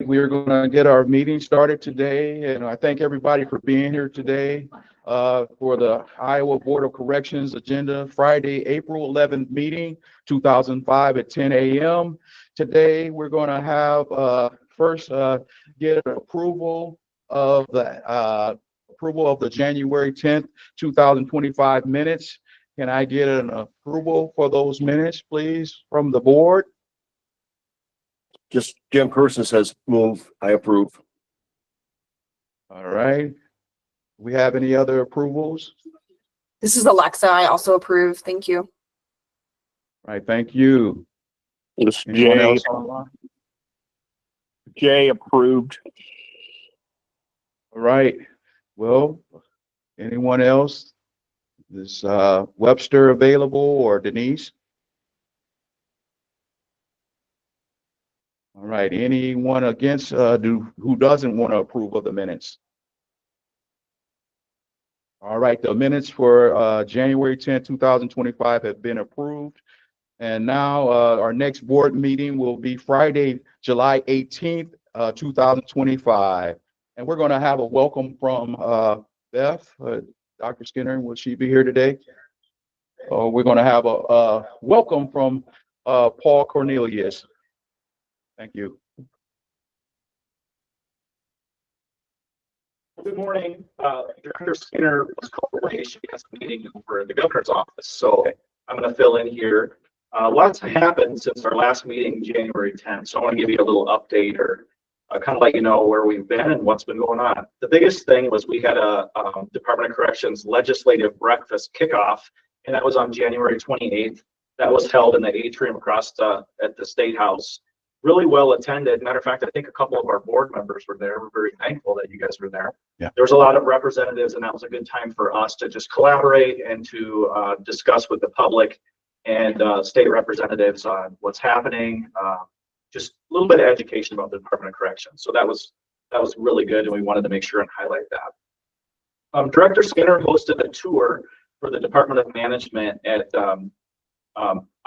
we are going to get our meeting started today, and I thank everybody for being here today for the Iowa Board of Corrections agenda, Friday, April 11th meeting, 2005 at 10 a.m. Today, we're going to have first get an approval of the January 10th, 2025 minutes. Can I get an approval for those minutes, please, from the board? Just Jim Person says move. I approve. All right. We have any other approvals? This is Alexa. I also approve. Thank you. All right. Thank you. This Anyone Jay, else online? Jay approved. All right. Well, anyone else? Is Webster available or Denise? All right. Anyone against who doesn't want to approve of the minutes? All right. The minutes for January 10th, 2025 have been approved. And now our next board meeting will be Friday, July 18th, 2025. And we're going to have a welcome from Beth. Dr. Skinner, will she be here today? We're going to have a welcome from Paul Cornelius. Thank you. Good morning. Dr. Skinner was called away. She has a meeting over at the governor's office, so I'm going to fill in here. Lots happened since our last meeting, January 10th, so I want to give you a little update or kind of let you know where we've been and what's been going on. The biggest thing was we had a Department of Corrections legislative breakfast kickoff, and that was on January 28th. That was held in the atrium across at the State House. Really well attended. Matter of fact, I think a couple of our board members were there. We're very thankful that you guys were there. Yeah. There was a lot of representatives, and that was a good time for us to just collaborate and to discuss with the public and state representatives on what's happening. Just a little bit of education about the Department of Corrections. So that was really good, and we wanted to make sure and highlight that. Director Skinner hosted a tour for the Department of Management at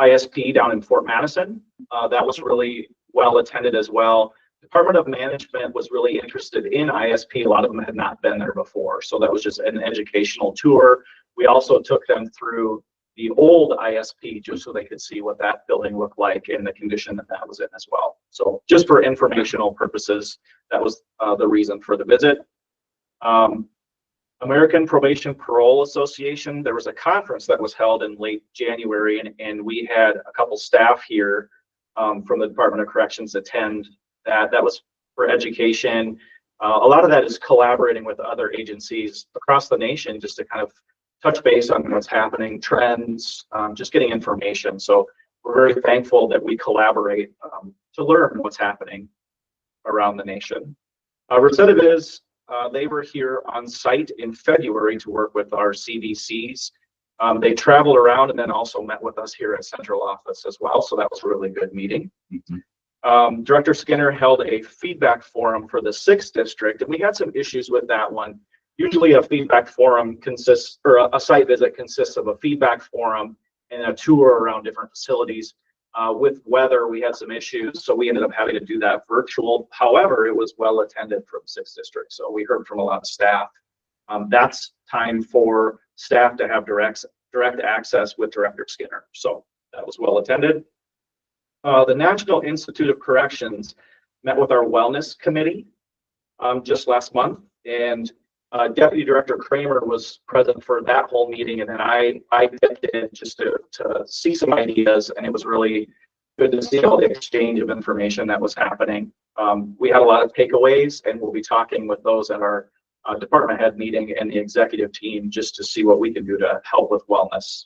ISP down in Fort Madison. That was really well attended as well. Department of Management was really interested in ISP. A lot of them had not been there before. So that was just an educational tour. We also took them through the old ISP just so they could see what that building looked like and the condition that that was in as well. So just for informational purposes, that was the reason for the visit. American Probation Parole Association, there was a conference that was held in late January, and we had a couple staff here from the Department of Corrections attend that. That was for education. A lot of that is collaborating with other agencies across the nation just to kind of touch base on what's happening, trends, just getting information. So we're very thankful that we collaborate to learn what's happening around the nation. Recidivists, they were here on site in February to work with our CDCs. They traveled around and then also met with us here at central office as well. So that was a really good meeting. Mm-hmm. Director Skinner held a feedback forum for the 6th district, and we had some issues with that one. Usually a feedback forum consists, or a site visit consists of a feedback forum and a tour around different facilities. With weather, we had some issues, so we ended up having to do that virtual. However, it was well attended from 6th district, so we heard from a lot of staff. That's time for staff to have direct access with Director Skinner, so that was well attended. The National Institute of Corrections met with our wellness committee just last month, and Deputy Director Kramer was present for that whole meeting, and then I dipped in just to see some ideas, and it was really good to see all the exchange of information that was happening. We had a lot of takeaways, and we'll be talking with those at our department head meeting and the executive team just to see what we can do to help with wellness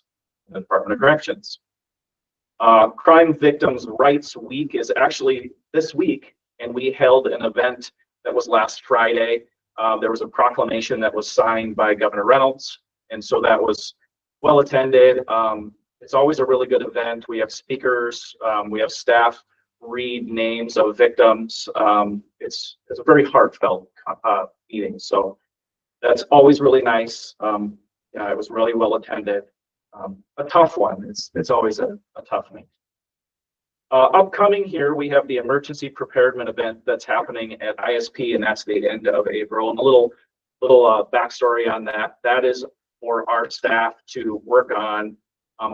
in the Department of Corrections. Crime Victims' Rights Week is actually this week, and we held an event that was last Friday. There was a proclamation that was signed by Governor Reynolds, and so that was well attended. It's always a really good event. We have speakers, we have staff read names of victims. It's a very heartfelt meeting, so that's always really nice. Yeah, it was really well attended. A tough one. It's always a tough meeting. Upcoming here, we have the emergency preparedment event that's happening at ISP, and that's the end of April. And a little backstory on that. That is for our staff to work on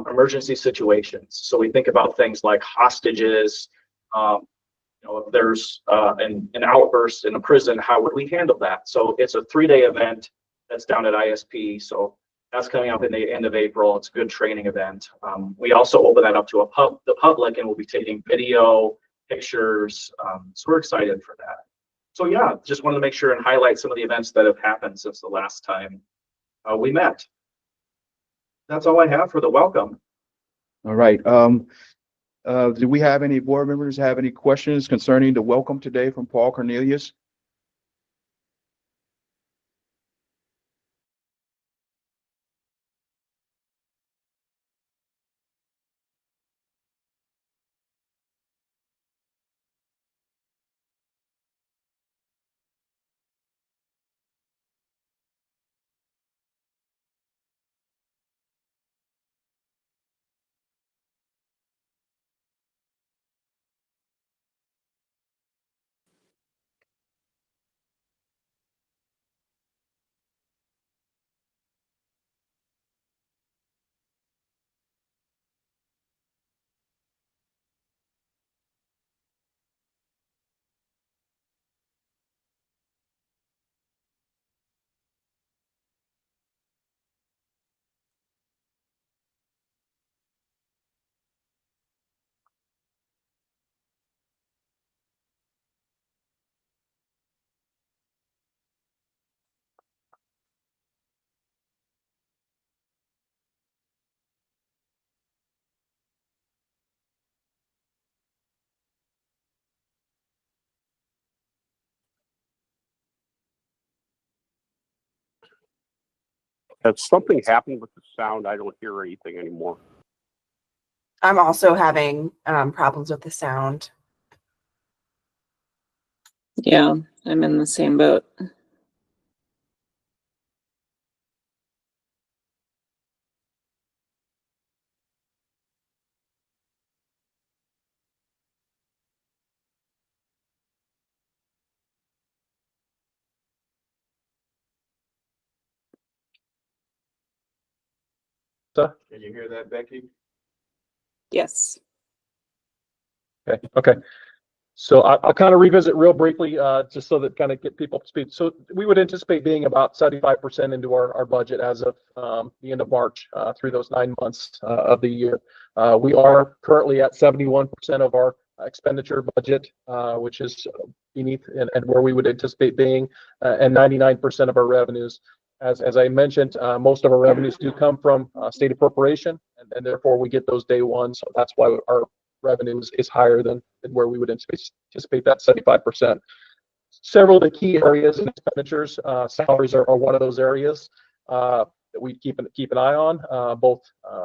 emergency situations. So we think about things like hostages. If there's an outburst in a prison, how would we handle that? So it's a 3-day event that's down at ISP. So that's coming up in the end of April. It's a good training event. We also open that up to the public, and we'll be taking video, pictures. So we're excited for that. So yeah, just wanted to make sure and highlight some of the events that have happened since the last time we met. That's all I have for the welcome. All right. Do we have any board members have any questions concerning the welcome today from Paul Cornelius? Has something happened with the sound? I don't hear anything anymore. I'm also having problems with the sound. Yeah, I'm in the same boat. Can you hear that, Becky? Yes. Okay. So I'll kind of revisit real briefly, just so that kind of get people up to speed. So we would anticipate being about 75% into our budget as of the end of March through those 9 months of the year. We are currently at 71% of our expenditure budget, which is beneath and where we would anticipate being, and 99% of our revenues. As I mentioned, most of our revenues do come from state appropriation, and therefore we get those day one. So that's why our revenues is higher than where we would anticipate that 75%. Several of the key areas in expenditures, salaries are one of those areas that we keep an eye on, both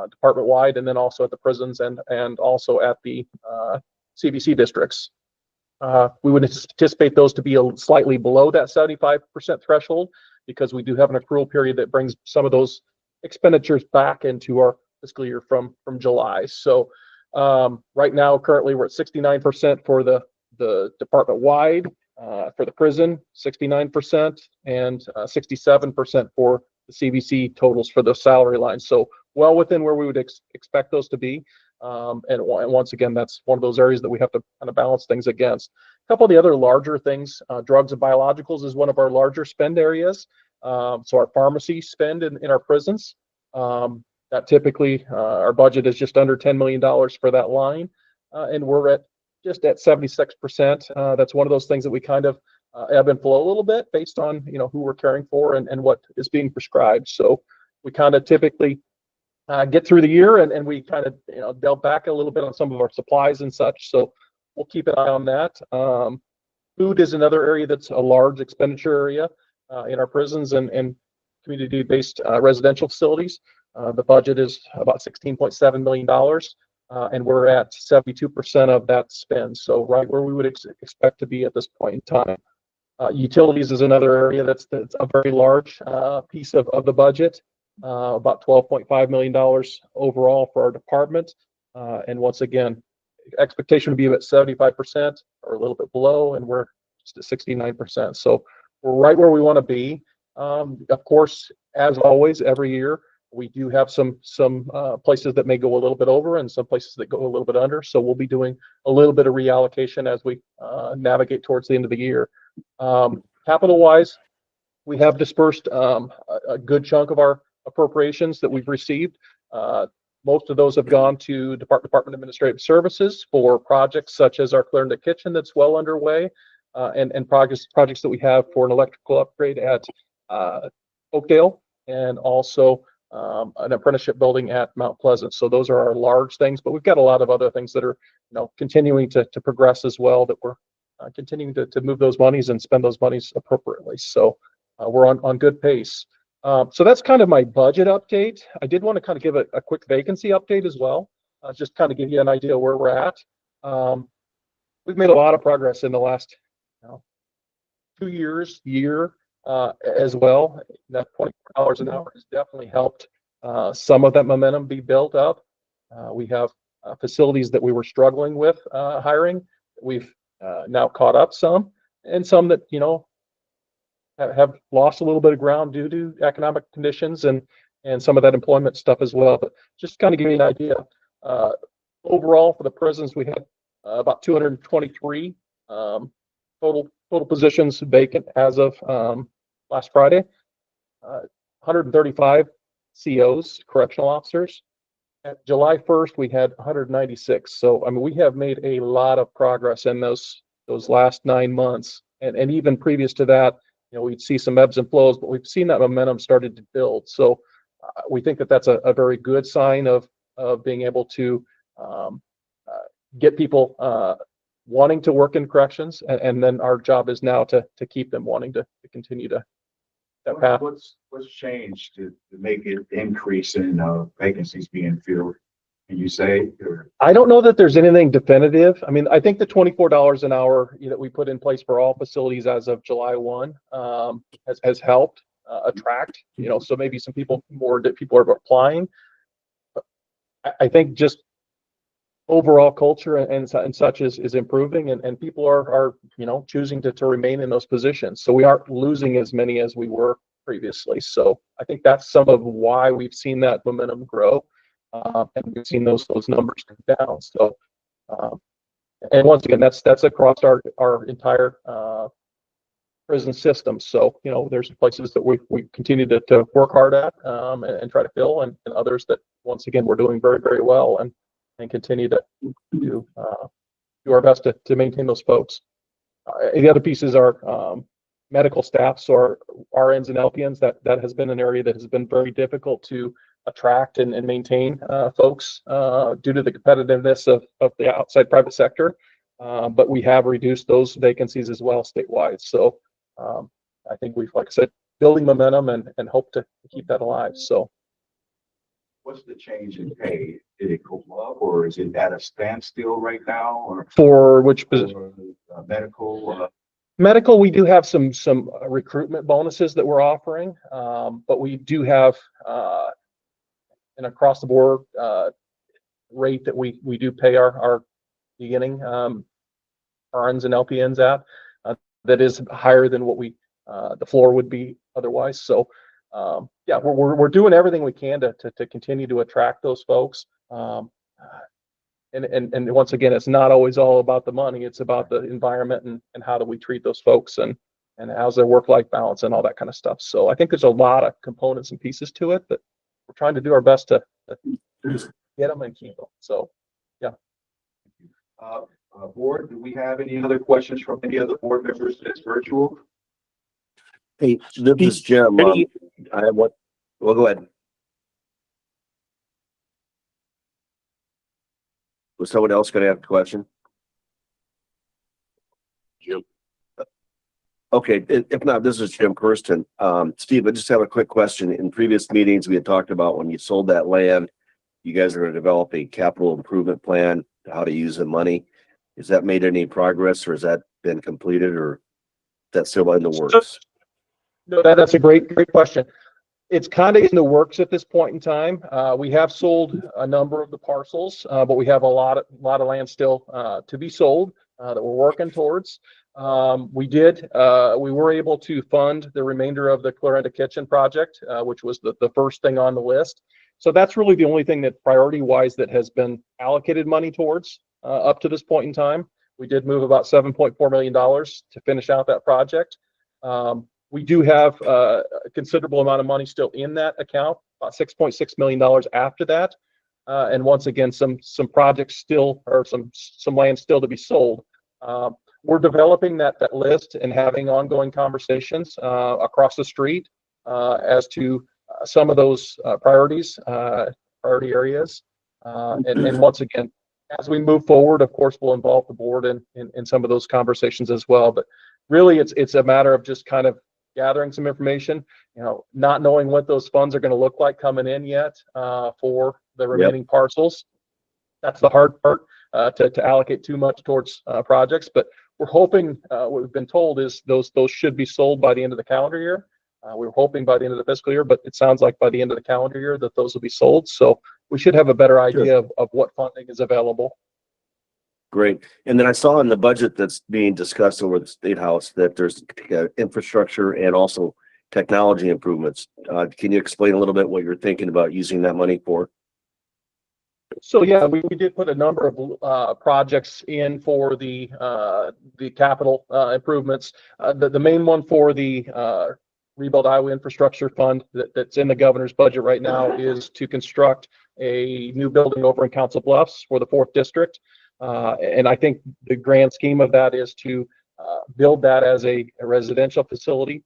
department wide and then also at the prisons and also at the CVC districts. We would anticipate those to be slightly below that 75% threshold because we do have an accrual period that brings some of those expenditures back into our fiscal year from July. So right now, currently, we're at 69% for the department wide, for the prison, 69%, and 67% for the CVC totals for the salary lines. So well within where we would expect those to be. And once again, that's one of those areas that we have to kind of balance things against. A couple of the other larger things, drugs and biologicals is one of our larger spend areas. So our pharmacy spend in our prisons, that typically our budget is just under $10 million for that line, and we're just at 76%. That's one of those things that we kind of ebb and flow a little bit based on who we're caring for and what is being prescribed. So we kind of typically get through the year and we kind of delve back a little bit on some of our supplies and such. So we'll keep an eye on that. Food is another area that's a large expenditure area in our prisons and community-based residential facilities. The budget is about $16.7 million, and we're at 72% of that spend. So right where we would expect to be at this point in time. Utilities is another area that's a very large piece of the budget, about $12.5 million overall for our department. And once again, expectation would be about 75% or a little bit below, and we're just at 69%. So we're right where we want to be. Of course, as always, every year we do have some places that may go a little bit over and some places that go a little bit under. So we'll be doing a little bit of reallocation as we navigate towards the end of the year. Capital wise, we have dispersed a good chunk of our appropriations that we've received. Most of those have gone to Department of Administrative Services for projects such as our Clarendon Kitchen that's well underway, and projects that we have for an electrical upgrade at Oakdale, and also an apprenticeship building at Mount Pleasant. So those are our large things, but we've got a lot of other things that are, continuing to progress as well, that we're continuing to move those monies and spend those monies appropriately. So we're on good pace. So that's kind of my budget update. I did want to kind of give a quick vacancy update as well, just kind of give you an idea where we're at. We've made a lot of progress in the last 2 years, as well. That $24 an hour has definitely helped some of that momentum be built up. We have facilities that we were struggling with hiring. We've now caught up some, and some that, have lost a little bit of ground due to economic conditions and some of that employment stuff as well. But just kind of give you an idea, overall for the prisons, we had about 223 total positions vacant as of last Friday. 135 COs, correctional officers. At July 1st, we had 196. So I mean, we have made a lot of progress in those last 9 months, and even previous to that. We'd see some ebbs and flows, but we've seen that momentum started to build. So we think that that's a very good sign of being able to get people wanting to work in corrections, and then our job is now to keep them wanting to continue to that path. What's changed to make it increase in vacancies being filled? Can you say? I don't know that there's anything definitive. I mean, I think the $24 an hour that we put in place for all facilities as of July 1 has helped attract. So maybe some people are applying. But I think just overall culture and such is improving, and people are choosing to remain in those positions. So we aren't losing as many as we were previously. So I think that's some of why we've seen that momentum grow. And we've seen those numbers come down. So, and once again, that's across our entire prison system. So, there's places that we continue to work hard at and try to fill, and others that, once again, we're doing very, very well and continue to do our best to maintain those folks. The other pieces are medical staff, so our RNs and LPNs. That has been an area that has been very difficult to attract and maintain folks due to the competitiveness of the outside private sector. But we have reduced those vacancies as well statewide. So I think we've, like I said, building momentum and hope to keep that alive. So What's the change in pay? Did it go up, or is it at a standstill right now? Or for which position? Medical? Medical, we do have some recruitment bonuses that we're offering, but we do have an across the board rate that we do pay our beginning RNs and LPNs at that is higher than what the floor would be otherwise. So yeah, we're doing everything we can to continue to attract those folks. And once again, it's not always all about the money. It's about the environment and how do we treat those folks and how's their work-life balance and all that kind of stuff. So I think there's a lot of components and pieces to it, but we're trying to do our best to get them and keep them. So, yeah. Board, do we have any other questions from any of the board members that's virtual? Hey, this is Jim. I have one. Well, go ahead. Was someone else going to have a question? Jim. Okay, if not, this is Jim Kirsten. Steve, I just have a quick question. In previous meetings, we had talked about when you sold that land, you guys are going to develop a capital improvement plan, how to use the money. Has that made any progress, or has that been completed, or that's still in the works? No, that's a great question. It's kind of in the works at this point in time. We have sold a number of the parcels, but we have a lot of land still to be sold that we're working towards. We were able to fund the remainder of the Clarinda Kitchen project, which was the first thing on the list. So that's really the only thing that priority wise that has been allocated money towards up to this point in time. We did move about $7.4 million to finish out that project. We do have a considerable amount of money still in that account, about $6.6 million after that. And once again, some projects still, or some land still to be sold. We're developing that list and having ongoing conversations across the street as to some of those priority areas. And once again, as we move forward, of course, we'll involve the board in some of those conversations as well. But really, it's a matter of just kind of gathering some information, not knowing what those funds are going to look like coming in yet for the remaining parcels. That's the hard part, to allocate too much towards projects. But we're hoping, what we've been told is those should be sold by the end of the calendar year. We were hoping by the end of the fiscal year, but it sounds like by the end of the calendar year that those will be sold. So we should have a better idea of what funding is available. Great. And then I saw in the budget that's being discussed over the State House that there's infrastructure and also technology improvements. Can you explain a little bit what you're thinking about using that money for? So yeah, we did put a number of projects in for the capital improvements. The main one for the Rebuild Iowa Infrastructure Fund that's in the governor's budget right now is to construct a new building over in Council Bluffs for the 4th District. And I think the grand scheme of that is to build that as a residential facility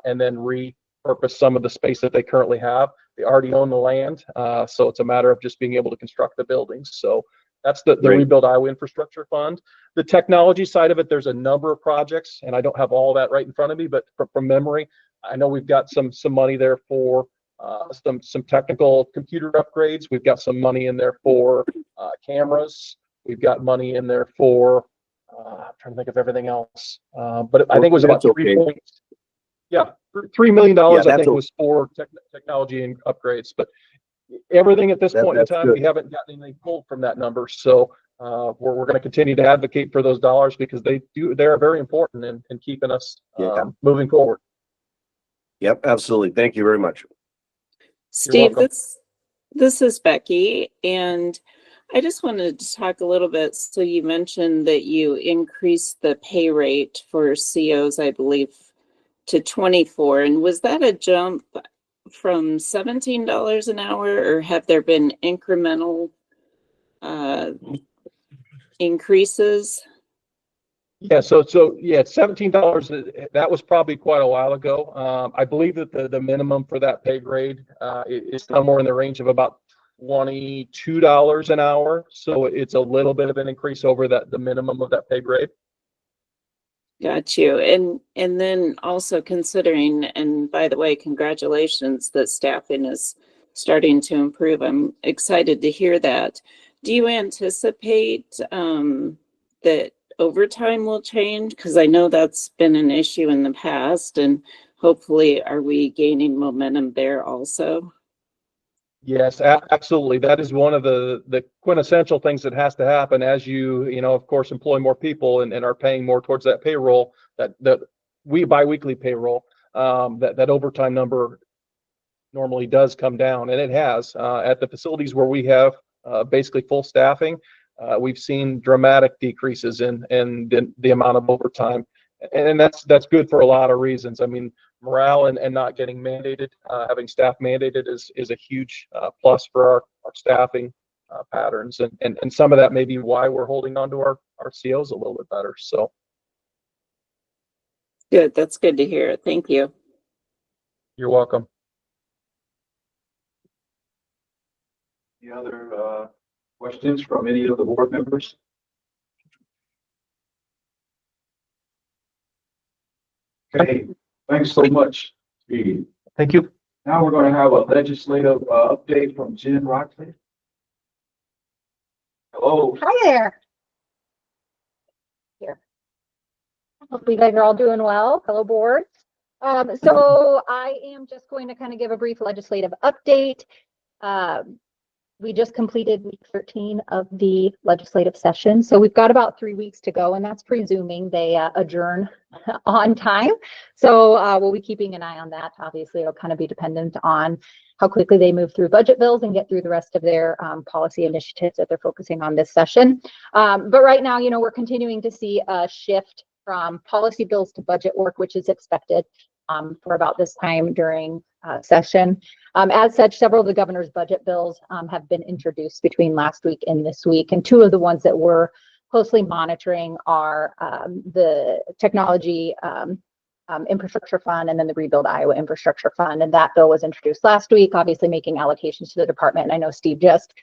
and then repurpose some of the space that they currently have. They already own the land, so it's a matter of just being able to construct the buildings. So that's the Rebuild Iowa Infrastructure Fund. The technology side of it, there's a number of projects, and I don't have all that right in front of me, but from memory, I know we've got some money there for some technical computer upgrades. We've got some money in there for cameras. We've got money in there for I'm trying to think of everything else, but I think it was about $3 million. I think was for technology and upgrades. But everything at this point in time, we haven't gotten anything pulled from that number. So we're going to continue to advocate for those dollars because they're very important in keeping us moving forward. Yep, absolutely. Thank you very much. Steve, this is Becky, and I just wanted to talk a little bit. So you mentioned that you increased the pay rate for COs, I believe, to 24. And was that a jump from $17 an hour, or have there been incremental increases? Yeah, so yeah, $17. That was probably quite a while ago. I believe that the minimum for that pay grade is somewhere in the range of about $22 an hour. So it's a little bit of an increase over the minimum of that pay grade. Got you. And then also considering, and by the way, congratulations that staffing is starting to improve. I'm excited to hear that. Do you anticipate that overtime will change? Because I know that's been an issue in the past, and hopefully are we gaining momentum there also? Yes, absolutely. That is one of the quintessential things that has to happen as you of course, employ more people and are paying more towards that payroll, that biweekly payroll, that overtime number normally does come down, and it has at the facilities where we have basically full staffing. We've seen dramatic decreases in the amount of overtime, and that's good for a lot of reasons. I mean, morale and not getting mandated, having staff mandated is a huge plus for our staffing patterns, and some of that may be why we're holding on to our COs a little bit better. So good, that's good to hear. Thank you. You're welcome. Any other questions from any of the board members? Okay, thanks so much, Steve. Thank you. Now we're going to have a legislative update from Jen Rockley. Hello. Hi there. Here. Hopefully you guys are all doing well. Hello, board. So I am just going to kind of give a brief legislative update. We just completed week 13 of the legislative session. So we've got about 3 weeks to go, and that's presuming they adjourn on time. So we'll be keeping an eye on that. Obviously, it'll kind of be dependent on how quickly they move through budget bills and get through the rest of their policy initiatives that they're focusing on this session. But right now, you know, we're continuing to see a shift from policy bills to budget work, which is expected for about this time during session. As such, several of the governor's budget bills have been introduced between last week and this week. And two of the ones that we're closely monitoring are the technology infrastructure fund and then the Rebuild Iowa infrastructure fund. And that bill was introduced last week, obviously making allocations to the department. And I know Steve just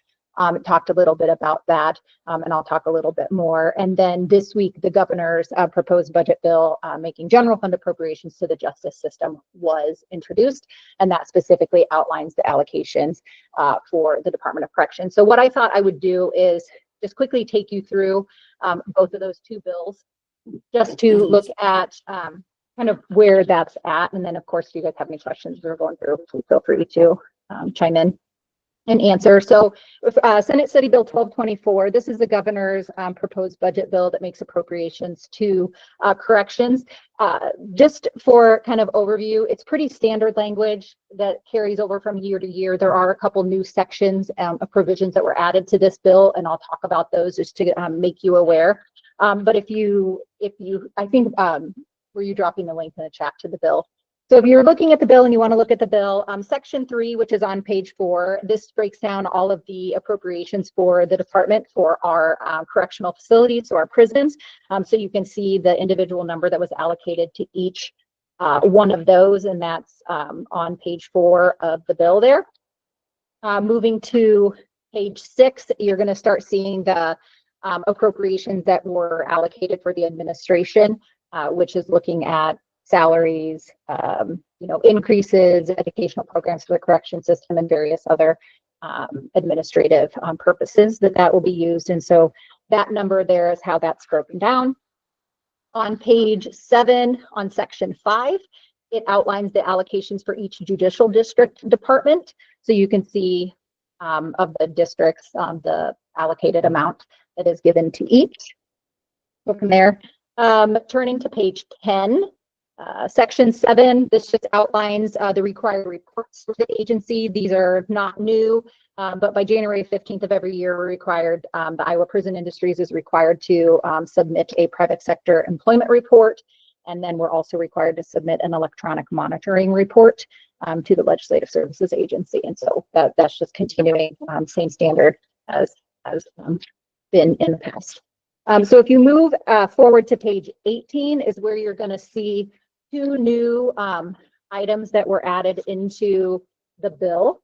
talked a little bit about that, and I'll talk a little bit more. And then this week, the governor's proposed budget bill making general fund appropriations to the justice system was introduced, and that specifically outlines the allocations for the Department of Corrections. So what I thought I would do is just quickly take you through both of those two bills, just to look at kind of where that's at. And then, of course, if you guys have any questions we're going through, feel free to chime in and answer. So Senate Study Bill 1224, this is the governor's proposed budget bill that makes appropriations to corrections. Just for kind of overview, it's pretty standard language that carries over from year to year. There are a couple new sections of provisions that were added to this bill, and I'll talk about those just to make you aware. But if you, I think, were you dropping the link in the chat to the bill? So if you're looking at the bill and you want to look at the bill, section 3, which is on page 4, this breaks down all of the appropriations for the department for our correctional facilities, so our prisons. So you can see the individual number that was allocated to each one of those, and that's on page 4 of the bill there. Moving to page 6, you're going to start seeing the appropriations that were allocated for the administration, which is looking at salaries, you know, increases, educational programs for the correction system, and various other administrative purposes that will be used. And so that number there is how that's broken down. On page 7, on section 5, it outlines the allocations for each judicial district department. So you can see of the districts, the allocated amount that is given to each. Go from there. Turning to page 10, section 7, this just outlines the required reports for the agency. These are not new, but by January 15th of every year, we're required, the Iowa Prison Industries is required to submit a private sector employment report. And then we're also required to submit an electronic monitoring report to the Legislative Services Agency. And so that's just continuing, same standard as been in the past. So if you move forward to page 18 is where you're going to see two new items that were added into the bill.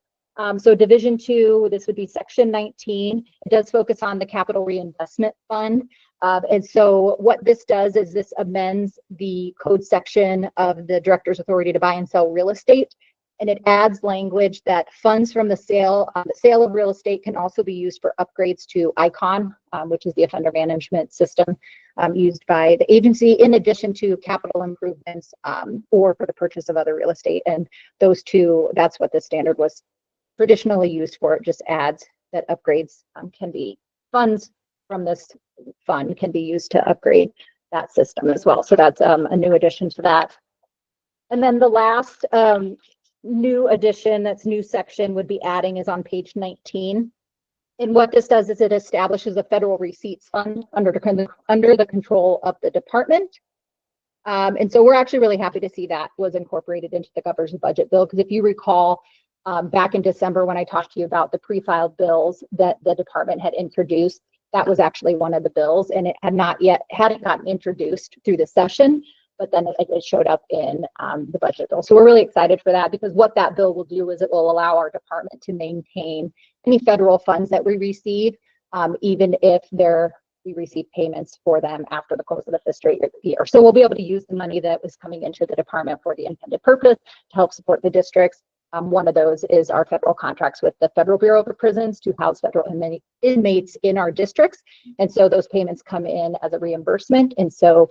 So Division 2, this would be Section 19. It does focus on the Capital Reinvestment Fund. And so what this does is this amends the code section of the Director's Authority to buy and sell real estate. And it adds language that funds from the sale of real estate can also be used for upgrades to ICON, which is the offender management system used by the agency, in addition to capital improvements or for the purchase of other real estate. And those two, that's what the standard was traditionally used for. It just adds that upgrades can be funds from this fund can be used to upgrade that system as well. So that's a new addition to that. And then the last new addition, that's new section, would be adding is on page 19. And what this does is it establishes a federal receipts fund under the control of the department. And so we're actually really happy to see that was incorporated into the governor's budget bill, because if you recall, back in December when I talked to you about the pre-filed bills that the department had introduced, that was actually one of the bills, and it hadn't gotten introduced through the session, but then it showed up in the budget bill. So we're really excited for that, because what that bill will do is it will allow our department to maintain any federal funds that we receive, even if we receive payments for them after the close of the fiscal year. So we'll be able to use the money that was coming into the department for the intended purpose to help support the districts. One of those is our federal contracts with the Federal Bureau of Prisons to house federal inmates in our districts. And so those payments come in as a reimbursement. And so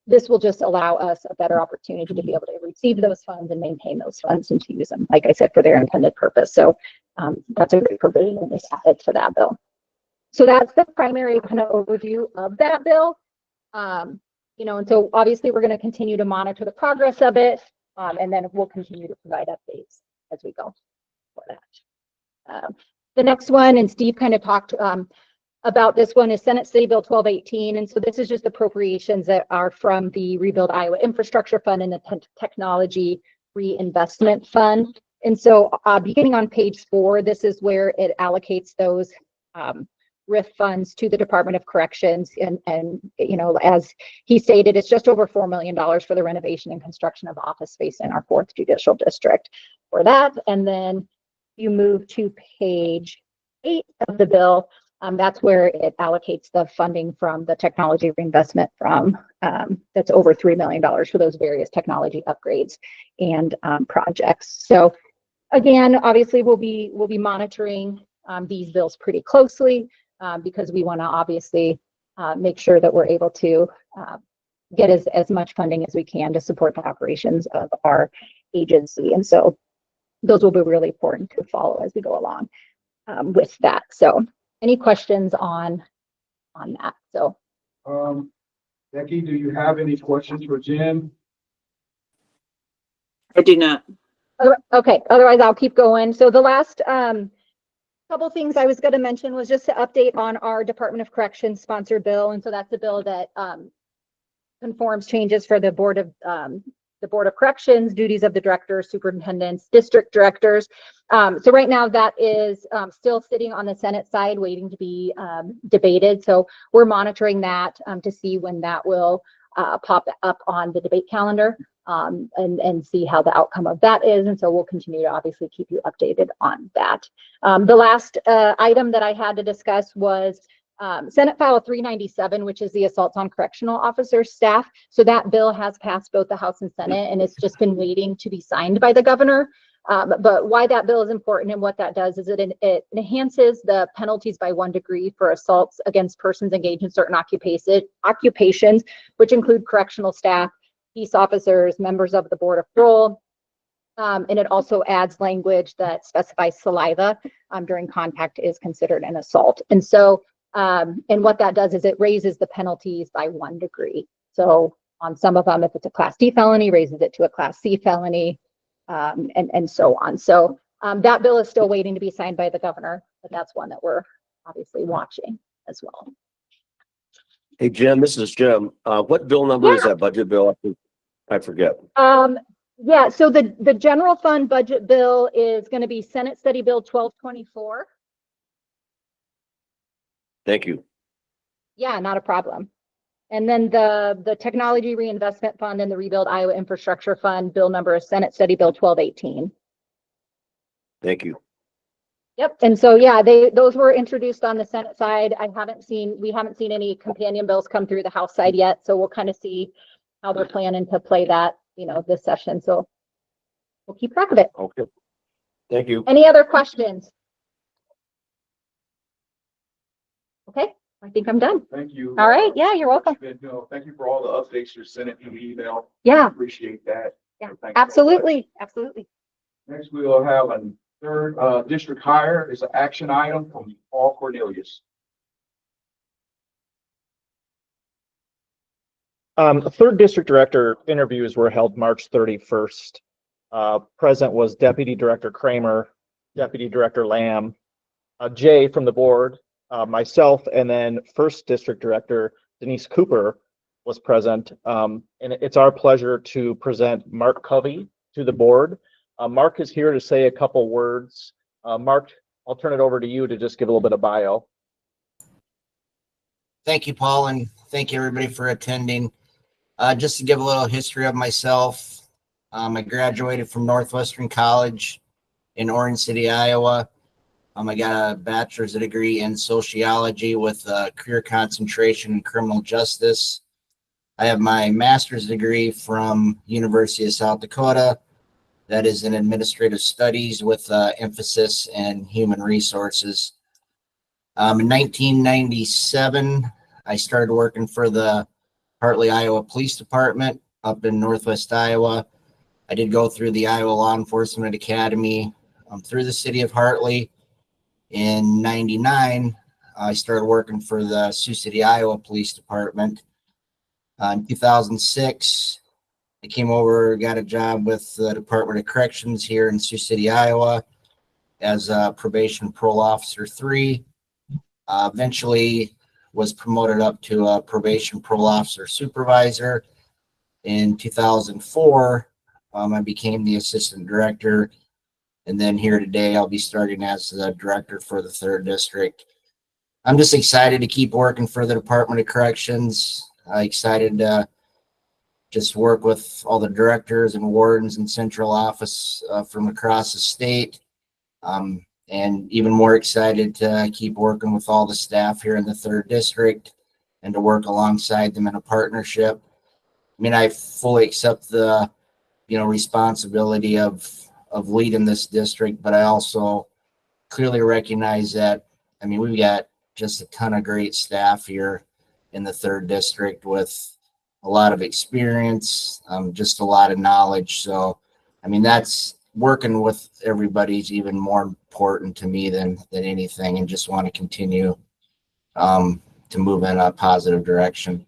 this will just allow us a better opportunity to be able to receive those funds and maintain those funds and to use them, like I said, for their intended purpose. So that's a great provision and this added to that bill. So that's the primary kind of overview of that bill. And so obviously we're going to continue to monitor the progress of it, and then we'll continue to provide updates as we go for that. The next one, and Steve kind of talked about this one, is Senate City Bill 1218. And so this is just appropriations that are from the Rebuild Iowa Infrastructure Fund and the Technology Reinvestment Fund. And so beginning on page 4, this is where it allocates those RIF funds to the Department of Corrections. And as he stated, it's just over $4 million for the renovation and construction of office space in our 4th Judicial District for that. And then you move to page 8 of the bill. That's where it allocates the funding from the technology reinvestment from that's over $3 million for those various technology upgrades and projects. So again, obviously we'll be monitoring these bills pretty closely because we want to obviously make sure that we're able to get as much funding as we can to support the operations of our agency. And so those will be really important to follow as we go along with that. So any questions on that? So Becky, do you have any questions for Jim? I do not. okay, otherwise I'll keep going. So the last couple things I was going to mention was just to update on our Department of Corrections sponsored bill. And so that's a bill that conforms changes for the Board of Corrections, duties of the directors, superintendents, district directors. So right now that is still sitting on the Senate side waiting to be debated. So we're monitoring that to see when that will pop up on the debate calendar and see how the outcome of that is. And so we'll continue to obviously keep you updated on that. The last item that I had to discuss was Senate File 397, which is the assaults on correctional officers staff. So that bill has passed both the House and Senate, and it's just been waiting to be signed by the governor. But why that bill is important and what that does is it enhances the penalties by 1 degree for assaults against persons engaged in certain occupations, which include correctional staff, peace officers, members of the Board of Parole. And it also adds language that specifies saliva during contact is considered an assault. And so and what that does is it raises the penalties by 1 degree. So on some of them, if it's a Class D felony, raises it to a Class C felony, and so on. So that bill is still waiting to be signed by the governor, but that's one that we're obviously watching as well. Hey, Jim, this is Jim. What bill number is that budget bill? I forget. Yeah, so the general fund budget bill is going to be Senate Study Bill 1224. Thank you. Yeah, not a problem. And then the Technology Reinvestment Fund and the Rebuild Iowa Infrastructure Fund bill number is Senate Study Bill 1218. Thank you. Yep. And so, yeah, those were introduced on the Senate side. we haven't seen any companion bills come through the House side yet. So we'll kind of see how they're planning to play that, this session. So we'll keep track of it. Okay. Thank you. Any other questions? Okay, I think I'm done. Thank you. All right. Yeah, you're welcome. Thank you for all the updates you're sending through email. Yeah. Appreciate that. Yeah, Thank you so much. absolutely. Absolutely. Next, we will have a third district hire. It's an action item from Paul Cornelius. Third district director interviews were held March 31st. Present was Deputy Director Kramer, Deputy Director Lamb, Jay from the board, myself, and then first district director Denise Cooper was present. And it's our pleasure to present Mark Covey to the board. Mark is here to say a couple words. Mark, I'll turn it over to you to just give a little bit of bio. Thank you, Paul, and thank you everybody for attending. Just to give a little history of myself, I graduated from Northwestern College in Orange City, Iowa. I got a bachelor's degree in sociology with a career concentration in criminal justice. I have my master's degree from University of South Dakota. That is in administrative studies with emphasis in human resources. In 1997, I started working for the Hartley, Iowa Police Department up in Northwest Iowa. I did go through the Iowa Law Enforcement Academy through the city of Hartley. In '99, I started working for the Sioux City, Iowa Police Department. In 2006, I came over, got a job with the Department of Corrections here in Sioux City, Iowa as a probation parole officer 3. Eventually was promoted up to a probation parole officer supervisor. In 2004, I became the assistant director. And then here today, I'll be starting as the director for the 3rd District. I'm just excited to keep working for the Department of Corrections. Excited to just work with all the directors and wardens in central office from across the state. And even more excited to keep working with all the staff here in the 3rd District and to work alongside them in a partnership. I mean, I fully accept the, responsibility of leading this district, but I also clearly recognize that, we've got just a ton of great staff here in the 3rd District with a lot of experience, just a lot of knowledge. So, that's working with everybody is even more important to me than anything, and just want to continue to move in a positive direction.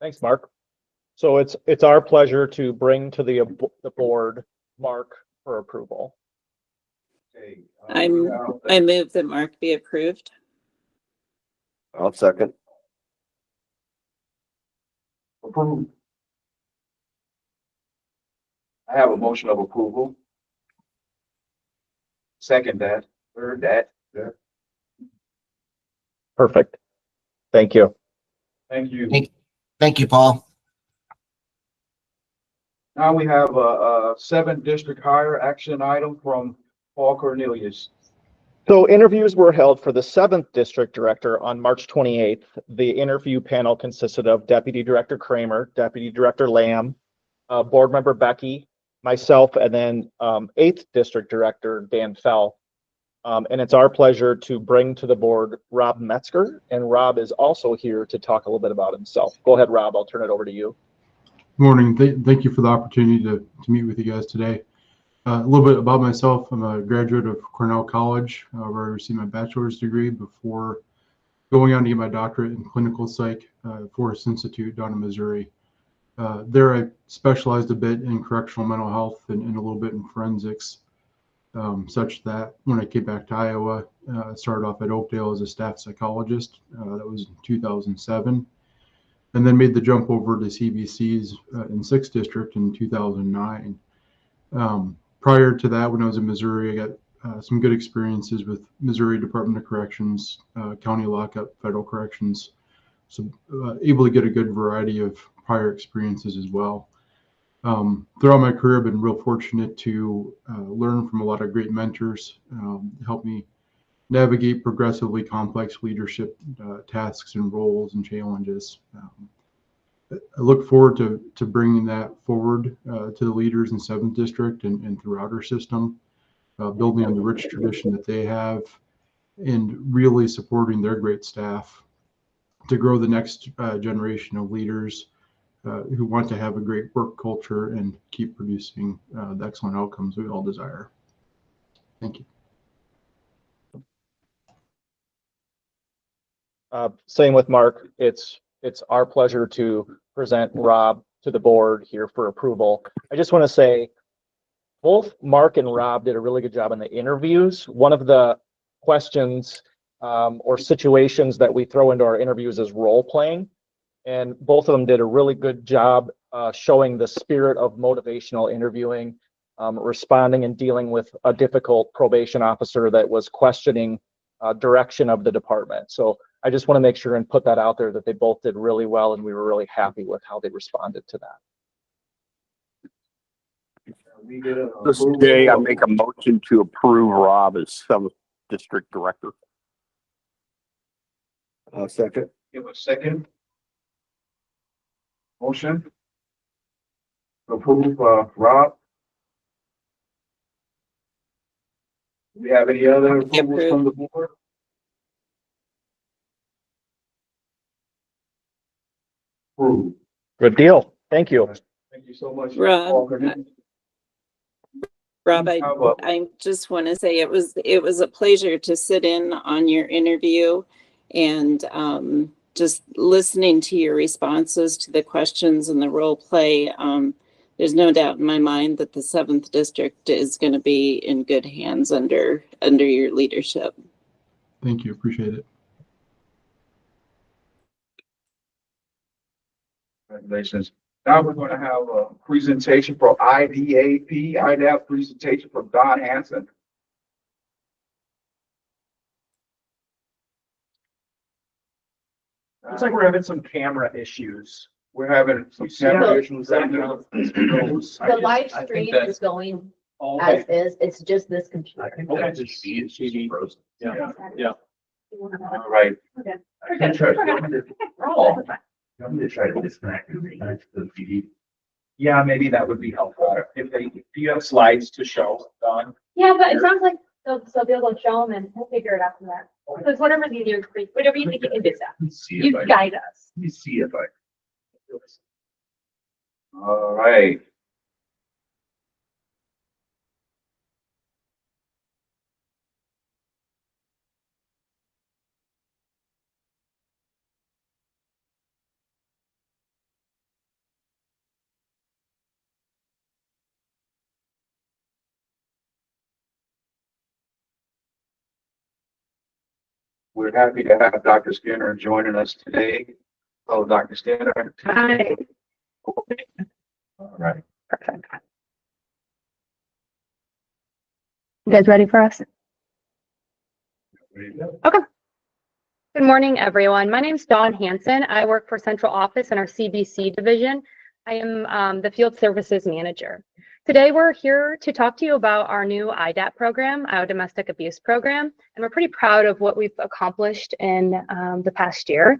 Thanks, Mark. So it's our pleasure to bring to the board Mark for approval. I move that Mark be approved. I'll second. Approved. I have a motion of approval. Second that, third that. Yeah. Perfect. Thank you. Thank you. Thank you, Paul. Now we have a 7th District hire action item from Paul Cornelius. So interviews were held for the 7th District Director on March 28th. The interview panel consisted of Deputy Director Kramer, Deputy Director Lamb, Board Member Becky, myself, and then 8th District Director Dan Fell. And it's our pleasure to bring to the board Rob Metzger, and Rob is also here to talk a little bit about himself. Go ahead, Rob. I'll turn it over to you. Morning. Thank you for the opportunity to meet with you guys today. A little bit about myself. I'm a graduate of Cornell College, where I received my bachelor's degree before going on to get my doctorate in clinical psych at Forest Institute down in Missouri. There I specialized a bit in correctional mental health and a little bit in forensics, such that when I came back to Iowa, I started off at Oakdale as a staff psychologist. That was in 2007. And then made the jump over to CBC's in 6th District in 2009. Prior to that, when I was in Missouri, I got some good experiences with Missouri Department of Corrections, county lockup, federal corrections. So able to get a good variety of prior experiences as well. Throughout my career, I've been real fortunate to learn from a lot of great mentors, help me navigate progressively complex leadership tasks and roles and challenges. I look forward to bringing that forward to the leaders in 7th District and throughout our system, building on the rich tradition that they have and really supporting their great staff to grow the next generation of leaders who want to have a great work culture and keep producing the excellent outcomes we all desire. Thank you. Same with Mark. It's our pleasure to present Rob to the board here for approval. I just want to say both Mark and Rob did a really good job in the interviews. One of the questions or situations that we throw into our interviews is role playing. And both of them did a really good job showing the spirit of motivational interviewing, responding and dealing with a difficult probation officer that was questioning direction of the department. So I just want to make sure and put that out there that they both did really well, and we were really happy with how they responded to that. This day, I make a motion to approve Rob as 7th District Director. Second. Give a second. Motion. To approve, Rob. Do we have any other approvals from the board? approved. Good deal. Thank you. Thank you so much. Rob, Rob, How about- I just want to say it was a pleasure to sit in on your interview and just listening to your responses to the questions and the role play. There's no doubt in my mind that the 7th district is going to be in good hands under your leadership. Thank you. Appreciate it. Congratulations. Now we're going to have a presentation for IDAP presentation from Don Hanson. Looks like we're having some camera issues. We're having some camera issues right now. The live stream is going as is, it's just this computer. Yeah. All right. I'm gonna try to disconnect the PD. Yeah, maybe that would be helpful. Do you have slides to show, Don? Yeah, but it sounds like they'll be able to show them and we'll figure it out from there. Because whatever's easier, whatever you think you can do that. You guide us. Let me see if I. All right. We're happy to have Dr. Skinner joining us today. Hello, Dr. Skinner. Hi. All right. Perfect. You guys ready for us? Ready to go. Okay. Good morning, everyone. My name is Dawn Hanson. I work for Central Office in our CBC division. I am the Field Services Manager. Today, we're here to talk to you about our new IDAP program, our Domestic Abuse Program, and we're pretty proud of what we've accomplished in the past year.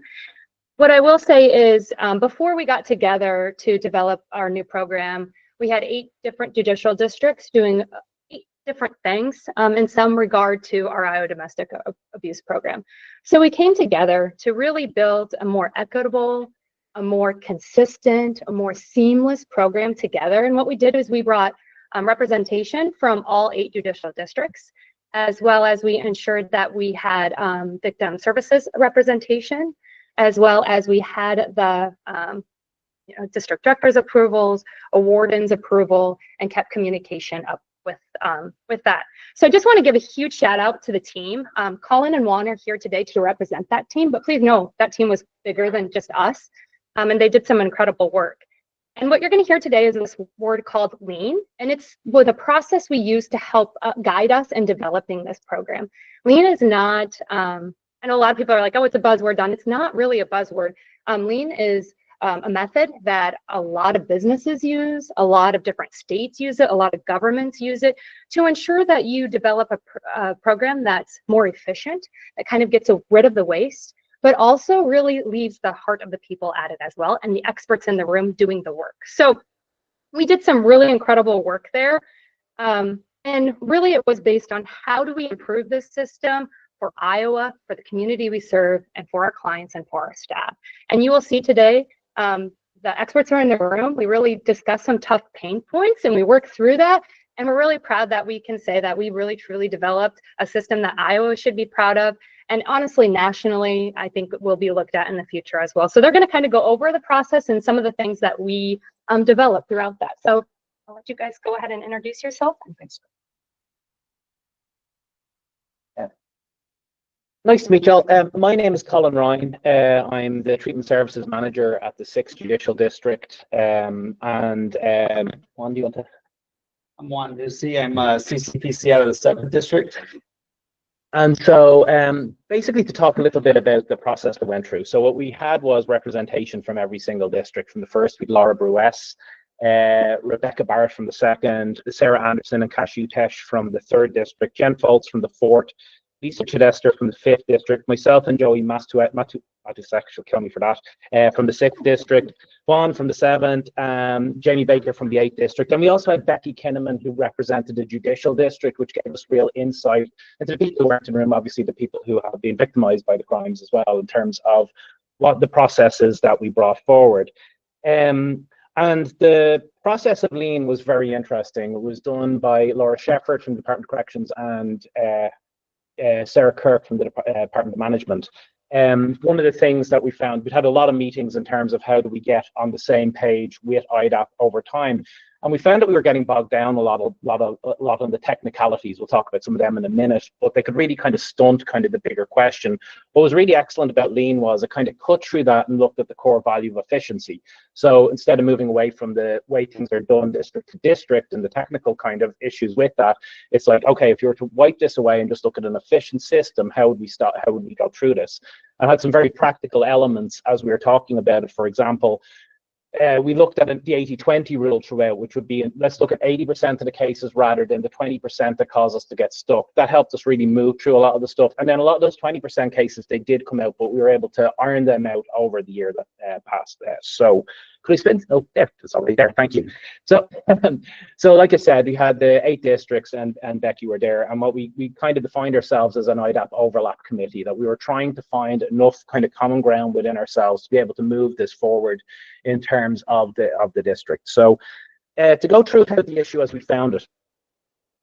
What I will say is, before we got together to develop our new program, we had 8 different judicial districts doing 8 different things in some regard to our Iowa Domestic Abuse Program. So we came together to really build a more equitable, a more consistent, a more seamless program together. And what we did is we brought representation from all 8 judicial districts, as well as we ensured that we had victim services representation, as well as we had the district director's approvals, a warden's approval, and kept communication up with that. So I just want to give a huge shout out to the team. Colin and Juan are here today to represent that team, but please know that team was bigger than just us, and they did some incredible work. And what you're going to hear today is this word called lean, and it's the process we use to help guide us in developing this program. Lean is not, I know a lot of people are like, oh, it's a buzzword, Don. It's not really a buzzword. Lean is a method that a lot of businesses use, a lot of different states use it, a lot of governments use it to ensure that you develop a program that's more efficient, that kind of gets rid of the waste, but also really leaves the heart of the people at it as well, and the experts in the room doing the work. So we did some really incredible work there. And really it was based on how do we improve this system for Iowa, for the community we serve, and for our clients and for our staff. And you will see today, the experts are in the room. We really discussed some tough pain points and we worked through that. And we're really proud that we can say that we really truly developed a system that Iowa should be proud of. And honestly, nationally, I think will be looked at in the future as well. So they're going to kind of go over the process and some of the things that we developed throughout that. So I'll let you guys go ahead and introduce yourself. Nice to meet you all. My name is Colin Ryan. I'm the Treatment Services Manager at the 6th Judicial District. Juan, do you want to? I'm Juan Lucy. I'm a CCPC out of the 7th District. And so basically to talk a little bit about the process we went through. So what we had was representation from every single district. From the first, we had Laura Bruess, Rebecca Barrett from the 2nd, Sarah Anderson and Cash Utesh from the 3rd District, Jen Foltz from the 4th, Lisa Chidester from the 5th District, myself and Joey Matusek, she'll kill me for that, from the 6th District, Juan from the 7th, Jamie Baker from the 8th District, and we also had Becky Kinnaman, who represented the Judicial District, which gave us real insight into the people who weren't in the room, obviously the people who have been victimized by the crimes as well, in terms of what the process is that we brought forward. And the process of lean was very interesting. It was done by Laura Shefford from the Department of Corrections and Sarah Kirk from the Department of Management. One of the things that we found, we'd had a lot of meetings in terms of how do we get on the same page with IDAP over time. And we found that we were getting bogged down a lot on the technicalities. We'll talk about some of them in a minute, but they could really kind of stunt kind of the bigger question. What was really excellent about lean was it kind of cut through that and looked at the core value of efficiency. So instead of moving away from the way things are done district to district and the technical kind of issues with that, it's like, okay, if you were to wipe this away and just look at an efficient system, how would we start? How would we go through this? And had some very practical elements as we were talking about it. For example, we looked at the 80-20 rule throughout, which would be, let's look at 80% of the cases rather than the 20% that cause us to get stuck. That helped us really move through a lot of the stuff. And then a lot of those 20% cases, they did come out, but we were able to iron them out over the year that passed. So could I spin? Oh, there, it's already there. Thank you. So, so like I said, we had the 8 districts and Becky were there. And what we kind of defined ourselves as an IDAP overlap committee, that we were trying to find enough kind of common ground within ourselves to be able to move this forward in terms of the district. So to go through how the issue as we found it,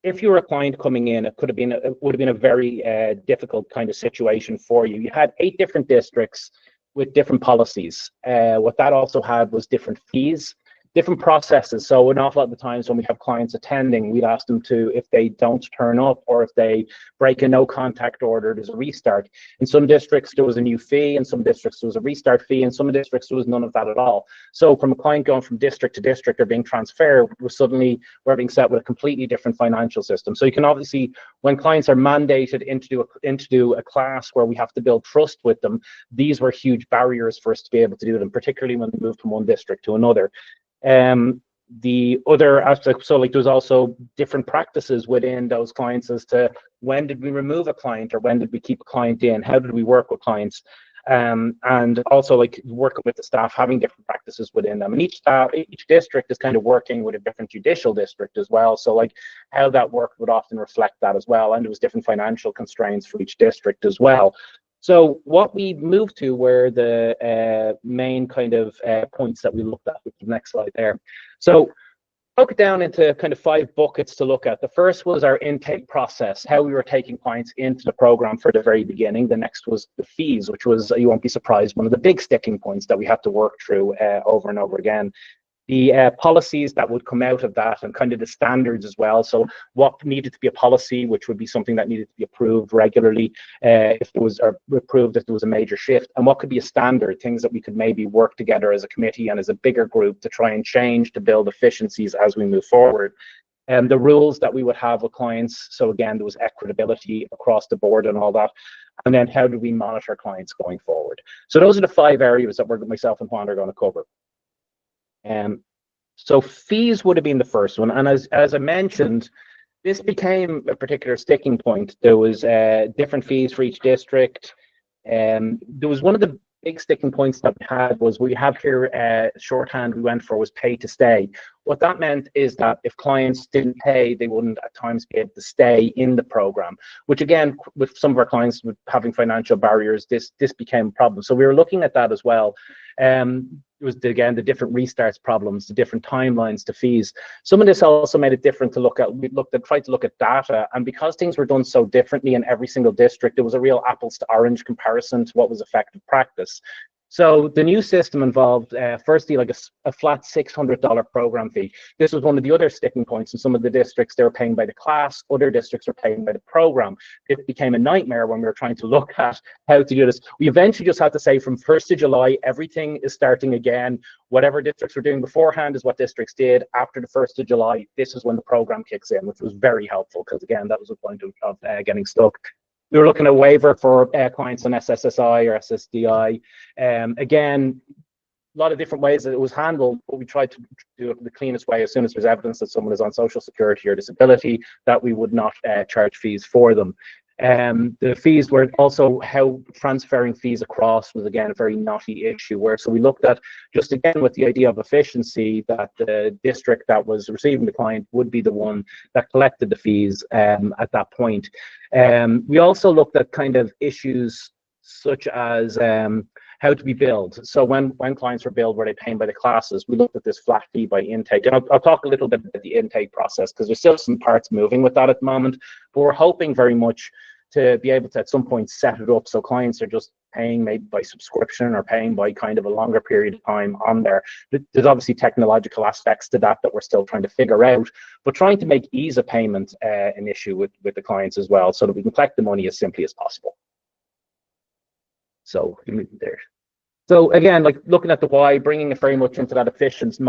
if you were a client coming in, it would have been a very difficult kind of situation for you. You had 8 different districts with different policies. What that also had was different fees, different processes. So an awful lot of the times when we have clients attending, we'd ask them to, if they don't turn up or if they break a no contact order, there's a restart. In some districts, there was a new fee. In some districts, there was a restart fee. In some districts, there was none of that at all. So from a client going from district to district or being transferred, we're being set with a completely different financial system. So you can obviously, when clients are mandated into a class where we have to build trust with them, these were huge barriers for us to be able to do them, particularly when we moved from one district to another. The other aspect, so like there's also different practices within those clients as to when did we remove a client or when did we keep a client in, how did we work with clients, and also like working with the staff, having different practices within them. And each district is kind of working with a different judicial district as well. So like how that worked would often reflect that as well. And there was different financial constraints for each district as well. So what we moved to were the main kind of points that we looked at, with the next slide there. So broke it down into kind of 5 buckets to look at. The first was our intake process, how we were taking clients into the program for the very beginning. The next was the fees, which was, you won't be surprised, one of the big sticking points that we had to work through over and over again. The policies that would come out of that and kind of the standards as well. So what needed to be a policy, which would be something that needed to be approved regularly if it was approved, if there was a major shift, and what could be a standard, things that we could maybe work together as a committee and as a bigger group to try and change to build efficiencies as we move forward. And the rules that we would have with clients. So again, there was equitability across the board and all that. And then how do we monitor clients going forward? So those are the 5 areas that myself and Juan are going to cover. So fees would have been the first one. And as I mentioned, this became a particular sticking point. There was different fees for each district. There was one of the big sticking points that we had was we have here shorthand we went for was pay to stay. What that meant is that if clients didn't pay, they wouldn't at times be able to stay in the program, which again, with some of our clients with having financial barriers, this became a problem. So we were looking at that as well. It was again the different restarts problems, the different timelines to fees. Some of this also made it different to look at. We tried to look at data, and because things were done so differently in every single district, it was a real apples to orange comparison to what was effective practice. So the new system involved, firstly, like a flat $600 program fee. This was one of the other sticking points in some of the districts. They were paying by the class, other districts were paying by the program. It became a nightmare when we were trying to look at how to do this. We eventually just had to say from 1st of July, everything is starting again. Whatever districts were doing beforehand is what districts did. After the 1st of July, this is when the program kicks in, which was very helpful because again, that was the point of getting stuck. We were looking at a waiver for clients on SSSI or SSDI. Again, a lot of different ways that it was handled, but we tried to do it the cleanest way. As soon as there's evidence that someone is on social security or disability, that we would not charge fees for them. The fees were also how transferring fees across was again a very knotty issue where so we looked at just again with the idea of efficiency that the district that was receiving the client would be the one that collected the fees at that point. We also looked at kind of issues such as how to be billed. So when clients were billed, were they paying by the classes? We looked at this flat fee by intake. And I'll talk a little bit about the intake process because there's still some parts moving with that at the moment. But we're hoping very much to be able to at some point set it up so clients are just paying maybe by subscription or paying by kind of a longer period of time on there. There's obviously technological aspects to that we're still trying to figure out, but trying to make ease of payment an issue with the clients as well, so that we can collect the money as simply as possible. So there. So again, like looking at the why, bringing it very much into that efficiency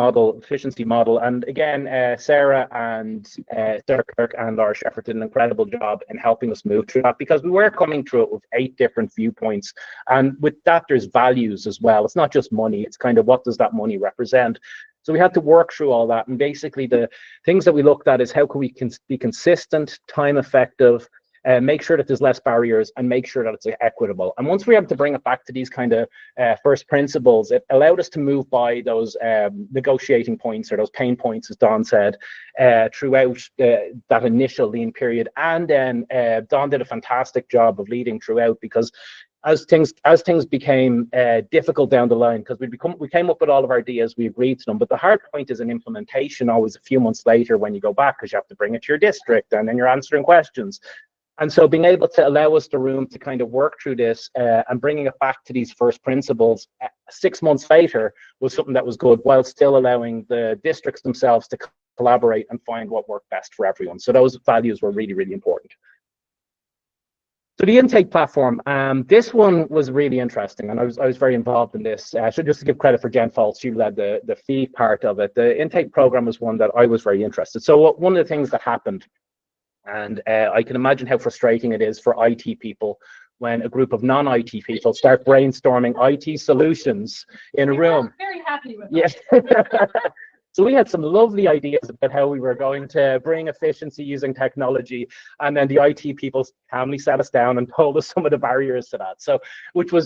model. And again, Sarah Kirk and Laura Shepard did an incredible job in helping us move through that, because we were coming through it with 8 different viewpoints. And with that, there's values as well. It's not just money, it's kind of what does that money represent? So we had to work through all that. And basically the things that we looked at is how can we be consistent, time effective, make sure that there's less barriers, and make sure that it's equitable. And once we were able to bring it back to these kind of first principles, it allowed us to move by those negotiating points, or those pain points, as Don said, throughout that initial lean period. And then Don did a fantastic job of leading throughout, because as things became difficult down the line, because we came up with all of our ideas, we agreed to them, but the hard point is in implementation always a few months later when you go back, because you have to bring it to your district and then you're answering questions. And so being able to allow us the room to kind of work through this and bringing it back to these first principles 6 months later was something that was good, while still allowing the districts themselves to collaborate and find what worked best for everyone. So those values were really, really important. So the intake platform, this one was really interesting, and I was very involved in this. So just to give credit for Jen Falls, she led the fee part of it. The intake program was one that I was very interested. So one of the things that happened, and I can imagine how frustrating it is for IT people when a group of non-IT people start brainstorming IT solutions in a room. Very happy with Yes. So we had some lovely ideas about how we were going to bring efficiency using technology, and then the IT people calmly sat us down and told us some of the barriers to that. So,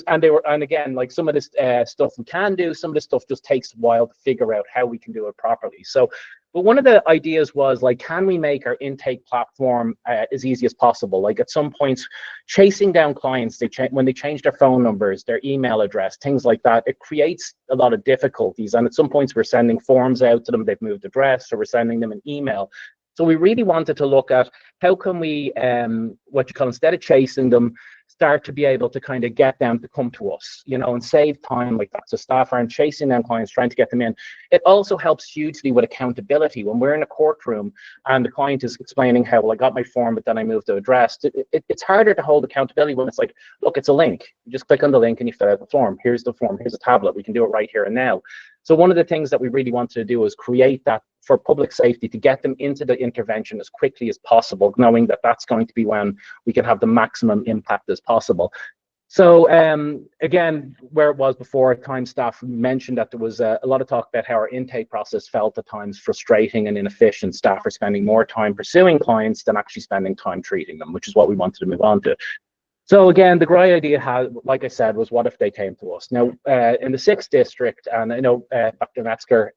and again, like some of this stuff we can do, some of this stuff just takes a while to figure out how we can do it properly. So, but one of the ideas was, like, can we make our intake platform as easy as possible? Like at some points, chasing down clients, when they change their phone numbers, their email address, things like that, it creates a lot of difficulties. And at some points, we're sending forms out to them, they've moved address, or we're sending them an email. So we really wanted to look at how can we, instead of chasing them, start to be able to kind of get them to come to us, and save time like that. So staff aren't chasing them clients, trying to get them in. It also helps hugely with accountability. When we're in a courtroom and the client is explaining how, well, I got my form, but then I moved the address. It's harder to hold accountability when it's like, look, it's a link. You just click on the link and you fill out the form. Here's the form. Here's a tablet. We can do it right here and now. So one of the things that we really wanted to do is create that for public safety, to get them into the intervention as quickly as possible, knowing that that's going to be when we can have the maximum impact as possible. So again, where it was before, time staff mentioned that there was a lot of talk about how our intake process felt at times frustrating and inefficient. Staff are spending more time pursuing clients than actually spending time treating them, which is what we wanted to move on to. So again, the great idea had, like I said, was what if they came to us? Now, in the 6th district, and I know Dr. Metzger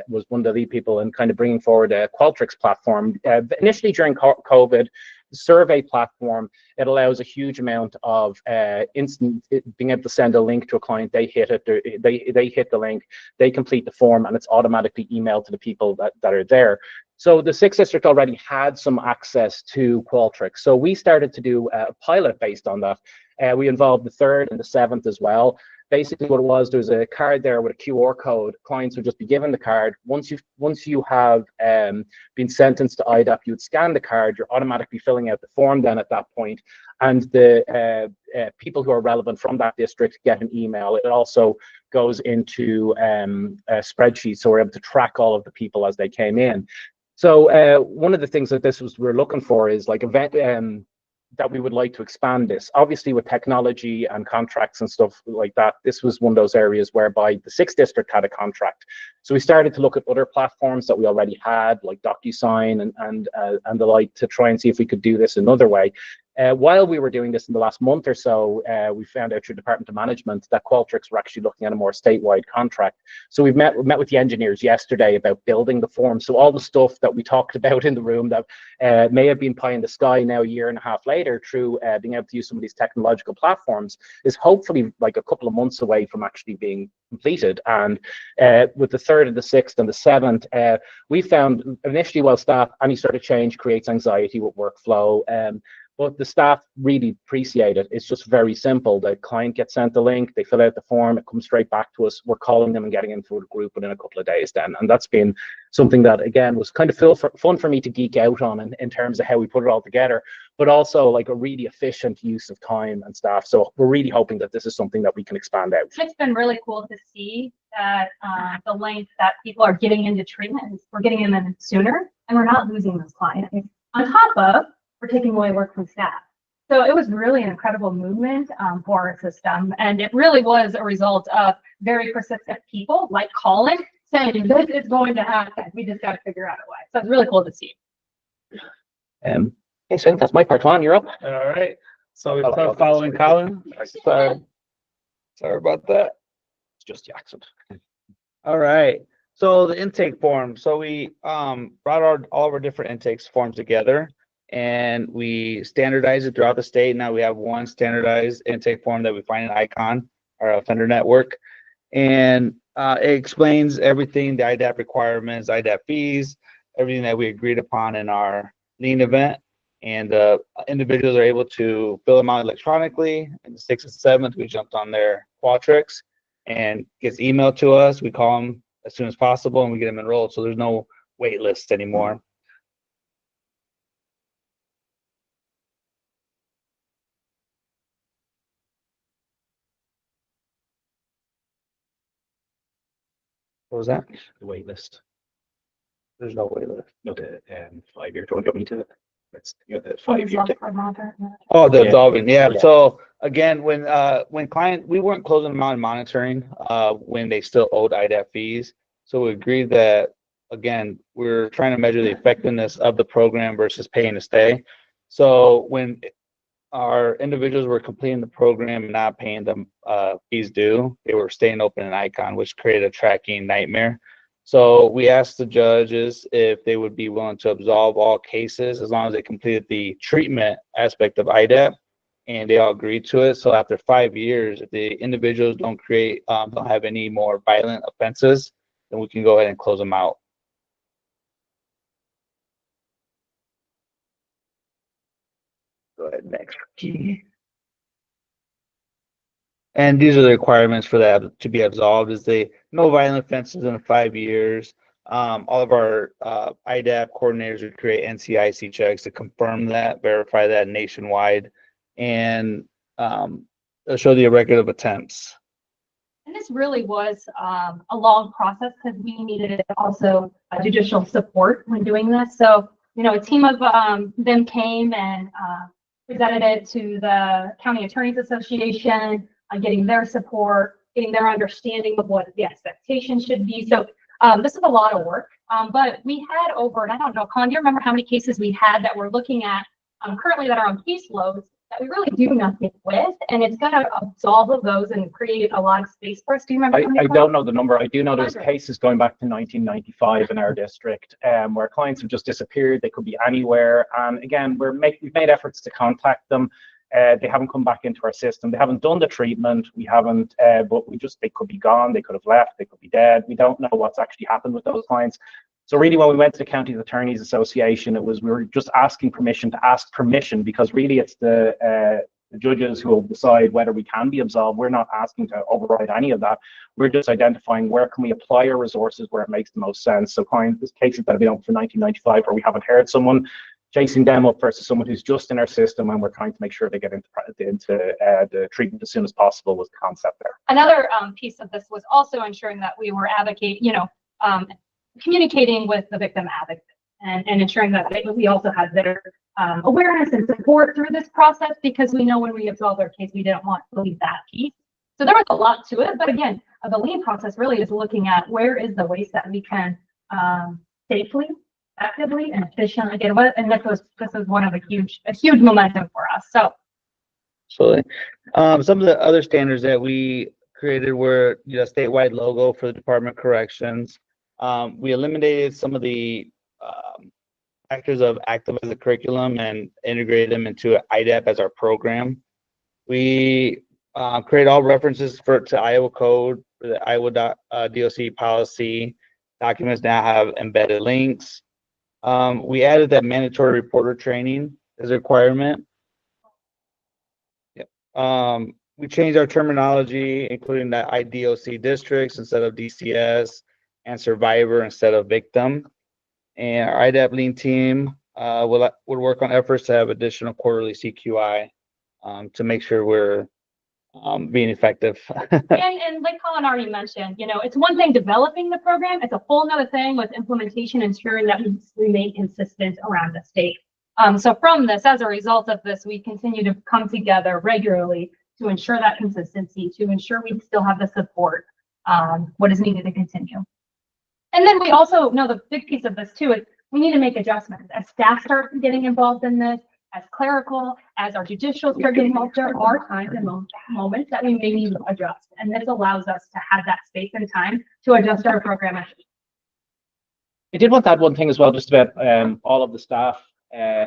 was one of the lead people in kind of bringing forward a Qualtrics platform. Initially during COVID, the survey platform, it allows a huge amount of instant being able to send a link to a client. They hit it, they hit the link, they complete the form, and it's automatically emailed to the people that are there. So the 6th district already had some access to Qualtrics. So we started to do a pilot based on that. We involved the 3rd and the 7th as well. Basically what it was, there's a card there with a QR code. Clients would just be given the card. Once you have been sentenced to IDAP, you would scan the card. You're automatically filling out the form then at that point. And the people who are relevant from that district get an email. It also goes into a spreadsheet, so we're able to track all of the people as they came in. So one of the things that we're looking for is like that we would like to expand this. Obviously with technology and contracts and stuff like that, this was one of those areas whereby the 6th district had a contract. So we started to look at other platforms that we already had, like DocuSign and the like, to try and see if we could do this another way. While we were doing this in the last month or so, we found out through Department of Management that Qualtrics were actually looking at a more statewide contract. So we met with the engineers yesterday about building the form. So all the stuff that we talked about in the room that may have been pie in the sky now a year and a half later through being able to use some of these technological platforms is hopefully like a couple of months away from actually being completed. And with the 3rd and the 6th and the 7th, we found initially, while staff, any sort of change creates anxiety with workflow. But the staff really appreciate it. It's just very simple. The client gets sent the link, they fill out the form, it comes straight back to us. We're calling them and getting into a group within a couple of days then. And that's been something that, again, was kind of fun for me to geek out on in terms of how we put it all together, but also like a really efficient use of time and staff. So we're really hoping that this is something that we can expand out. It's been really cool to see that the length that people are getting into treatment, we're getting them in sooner, and we're not losing those clients. On top of, we're taking away work from staff. So it was really an incredible movement for our system. And it really was a result of very persistent people like Colin saying, this is going to happen. We just got to figure out a way. So it's really cool to see. Okay, so that's my part. One, you're up. All right. So we start following Colin. Sorry about that. It's just Jackson. All right. So the intake form. So we brought all of our different intakes forms together, and we standardized it throughout the state. Now we have one standardized intake form that we find in ICON, our offender network. And it explains everything, the IDAP requirements, IDAP fees, everything that we agreed upon in our lien event. And individuals are able to fill them out electronically. And the 6th and 7th, we jumped on their Qualtrics and gets emailed to us. We call them as soon as possible and we get them enrolled. So there's no wait list anymore. What was that? The wait list. There's no wait list. No, the 5-year. Do you want me to? That's the 5-year. Oh, the absolving, yeah. Yeah. So again, when client, we weren't closing them out and monitoring when they still owed IDAP fees. So we agreed that, again, we're trying to measure the effectiveness of the program versus paying to stay. So when our individuals were completing the program and not paying them fees due, they were staying open in ICON, which created a tracking nightmare. So we asked the judges if they would be willing to absolve all cases as long as they completed the treatment aspect of IDAP, and they all agreed to it. So after 5 years, if the individuals don't have any more violent offenses, then we can go ahead and close them out. Go ahead, next. And these are the requirements for that to be absolved: is no violent offenses in 5 years. All of our IDAP coordinators would create NCIC checks to confirm that, verify that nationwide, and show the record of attempts. And this really was a long process because we needed also judicial support when doing this. So, a team of them came and presented it to the County Attorneys Association, getting their support, getting their understanding of what the expectation should be. So this is a lot of work, but we had over, and I don't know, Colin, do you remember how many cases we had that we're looking at currently that are on caseloads that we really do nothing with? And it's going to absolve of those and create a lot of space for us. Do you remember? I don't know the number. I do know there's cases going back to 1995 in our district where clients have just disappeared. They could be anywhere. And again, we've made efforts to contact them. They haven't come back into our system. They haven't done the treatment. We haven't, but they could be gone. They could have left. They could be dead. We don't know what's actually happened with those clients. So really, when we went to the County Attorneys Association, we were just asking permission to ask permission, because really it's the judges who will decide whether we can be absolved. We're not asking to override any of that. We're just identifying where can we apply our resources where it makes the most sense. So there's cases that have been open for 1995 where we haven't heard someone, chasing them up versus someone who's just in our system, and we're trying to make sure they get into the treatment as soon as possible was the concept there. Another piece of this was also ensuring that we were communicating with the victim advocate and ensuring that we also had their awareness and support through this process, because we know when we absolved our case, we didn't want to leave that piece. So there was a lot to it, but again, the lien process really is looking at where is the waste that we can safely effectively and efficiently. And this was one of a huge momentum for us. So Absolutely. Some of the other standards that we created were, statewide logo for the Department of Corrections. We eliminated some of the factors of active as a curriculum and integrated them into IDAP as our program. We create all references to Iowa code for the Iowa DOC policy. Documents now have embedded links. We added that mandatory reporter training as a requirement. We changed our terminology, including the IDOC districts instead of DCS and survivor instead of victim. And our IDAP lean team will work on efforts to have additional quarterly CQI to make sure we're being effective. and like Colin already mentioned, it's one thing developing the program, it's a whole nother thing with implementation, ensuring that we remain consistent around the state. So from this, as a result of this, we continue to come together regularly to ensure that consistency, to ensure we still have the support, what is needed to continue. And then we also know the big piece of this too is we need to make adjustments as staff start getting involved in this, as clerical, as our judicial start getting involved. There are times and moments that we may need to adjust, and this allows us to have that space and time to adjust our program. I did want to add one thing as well, just about all of the staff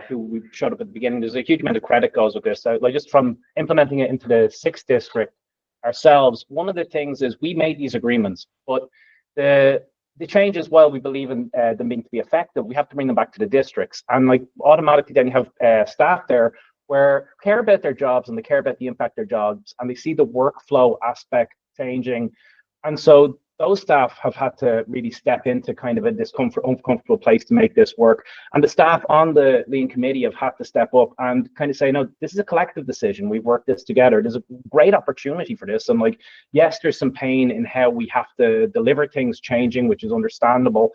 who we showed up at the beginning. There's a huge amount of credit goes with this. So, like, just from implementing it into the 6th district ourselves, one of the things is we made these agreements, but the changes, while we believe in them being to be effective, we have to bring them back to the districts. And like automatically then you have staff there where care about their jobs and they care about the impact their jobs and they see the workflow aspect changing. And so those staff have had to really step into kind of a uncomfortable place to make this work. And the staff on the lean committee have had to step up and kind of say, no, this is a collective decision. We've worked this together. There's a great opportunity for this. And like, yes, there's some pain in how we have to deliver things changing, which is understandable.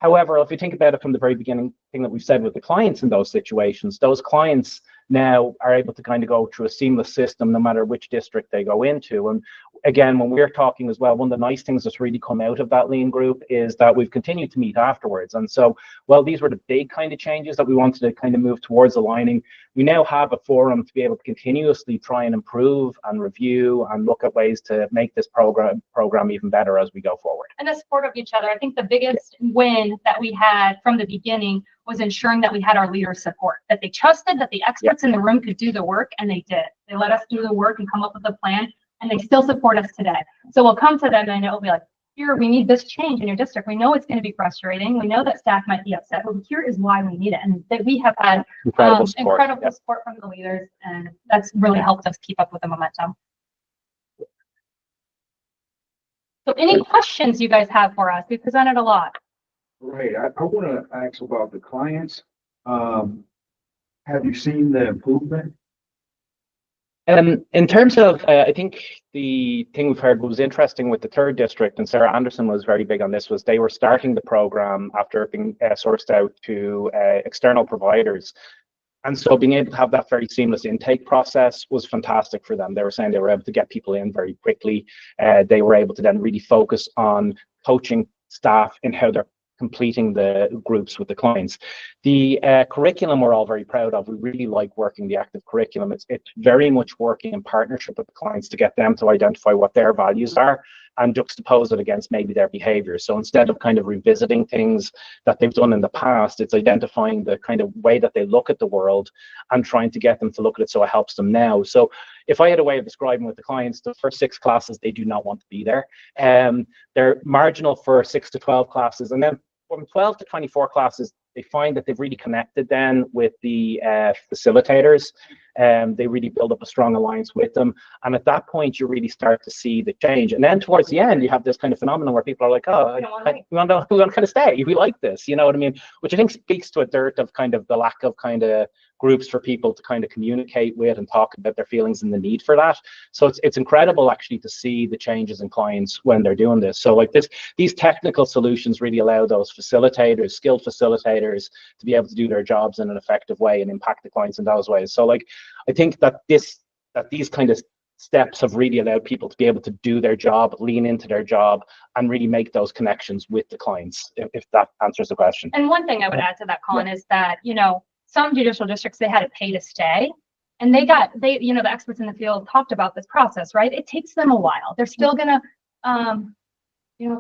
However, if you think about it from the very beginning, thing that we've said with the clients in those situations, those clients now are able to kind of go through a seamless system no matter which district they go into. And again, when we're talking as well, one of the nice things that's really come out of that lean group is that we've continued to meet afterwards. And so, well, these were the big kind of changes that we wanted to kind of move towards aligning. We now have a forum to be able to continuously try and improve and review and look at ways to make this program even better as we go forward. And the support of each other. I think the biggest win that we had from the beginning was ensuring that we had our leaders' support, that they trusted that the experts in the room could do the work, and they did. They let us do the work and come up with a plan, and they still support us today. So we'll come to them and it'll be like, here, we need this change in your district. We know it's going to be frustrating. We know that staff might be upset, but here is why we need it. And that we have had incredible support from the leaders, and that's really helped us keep up with the momentum. So any questions you guys have for us? We presented a lot. Right. I want to ask about the clients. Have you seen the improvement? In terms of, I think the thing we've heard was interesting with the 3rd district, and Sarah Anderson was very big on this, was they were starting the program after being sourced out to external providers. And so being able to have that very seamless intake process was fantastic for them. They were saying they were able to get people in very quickly. They were able to then really focus on coaching staff in how they're completing the groups with the clients. The curriculum we're all very proud of. We really like working the active curriculum. It's very much working in partnership with the clients to get them to identify what their values are and juxtapose it against maybe their behaviors. So instead of kind of revisiting things that they've done in the past, it's identifying the kind of way that they look at the world and trying to get them to look at it so it helps them now. So if I had a way of describing with the clients, the first 6 classes, they do not want to be there. They're marginal for 6 to 12 classes. And then from 12 to 24 classes, they find that they've really connected then with the facilitators. They really build up a strong alliance with them. And at that point, you really start to see the change. And then towards the end, you have this kind of phenomenon where people are like, oh, we want to kind of stay. We like this, you know what I mean? Which I think speaks to a dearth of kind of the lack of kind of groups for people to kind of communicate with and talk about their feelings and the need for that. So it's incredible actually to see the changes in clients when they're doing this. So like these technical solutions really allow those facilitators, skilled facilitators, to be able to do their jobs in an effective way and impact the clients in those ways. So like I think that these kind of steps have really allowed people to be able to do their job, lean into their job, and really make those connections with the clients, if that answers the question. And one thing I would add to that, Colin, is that, some judicial districts, they had to pay to stay. And the experts in the field talked about this process, right? It takes them a while. They're still gonna,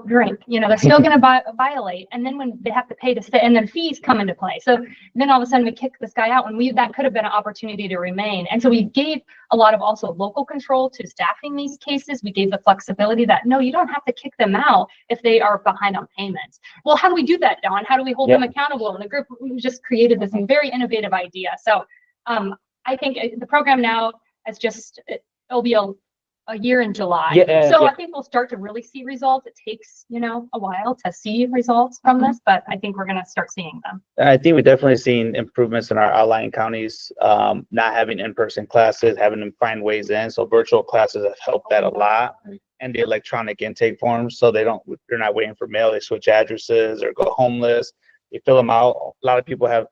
drink, they're still gonna violate. And then when they have to pay to stay, and then fees come into play. So then all of a sudden we kick this guy out, and that could have been an opportunity to remain. And so we gave a lot of also local control to staffing these cases. We gave the flexibility that, no, you don't have to kick them out if they are behind on payments. Well, how do we do that, Dawn? How do we hold them accountable? And the group, we just created this very innovative idea. So I think the program now it'll be a year in July. I think we'll start to really see results. It takes, a while to see results from this, but I think we're going to start seeing them. I think we've definitely seen improvements in our outlying counties, not having in-person classes, having them find ways in. So virtual classes have helped that a lot. And the electronic intake forms, so they're not waiting for mail. They switch addresses or go homeless. They fill them out. A lot of people have,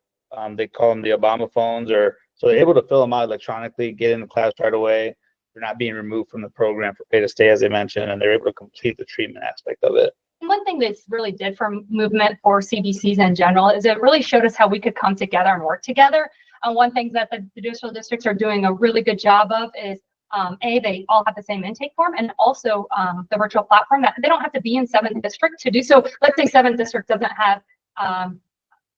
they call them the Obama phones, so they're able to fill them out electronically, get in the class right away. They're not being removed from the program for pay to stay, as I mentioned, and they're able to complete the treatment aspect of it. And one thing this really did for movement for CDCs in general is it really showed us how we could come together and work together. And one thing that the judicial districts are doing a really good job of is they all have the same intake form, and also the virtual platform that they don't have to be in 7th district to do. So let's say 7th district doesn't have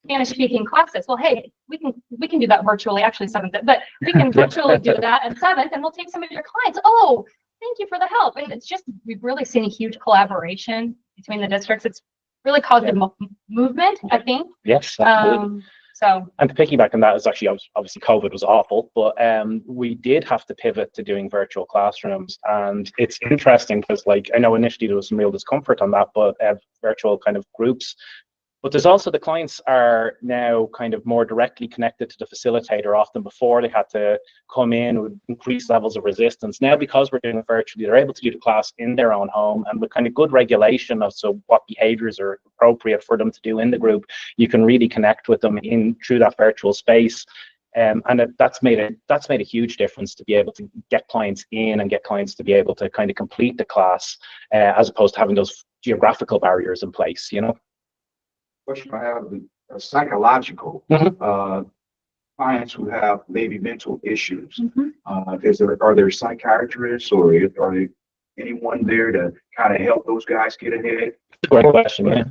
Spanish speaking classes. Well, hey, we can do that virtually, actually 7th, but we can virtually do that at 7th, and we'll take some of your clients. Oh, thank you for the help. And it's just, we've really seen a huge collaboration between the districts. It's really caused a movement, I think. Yes, absolutely. And to piggyback on that, is actually obviously COVID was awful, but we did have to pivot to doing virtual classrooms. And it's interesting because, I know initially there was some real discomfort on that, but virtual kind of groups. But there's also the clients are now kind of more directly connected to the facilitator. Often before, they had to come in with increased levels of resistance. Now, because we're doing it virtually, they're able to do the class in their own home, and with kind of good regulation of what behaviors are appropriate for them to do in the group, you can really connect with them through that virtual space. And that's made a huge difference to be able to get clients in and get clients to be able to kind of complete the class, as opposed to having those geographical barriers in place, Question I have is psychological clients who have maybe mental issues. Are there psychiatrists or are there anyone there to kind of help those guys get ahead? Great question. Yeah.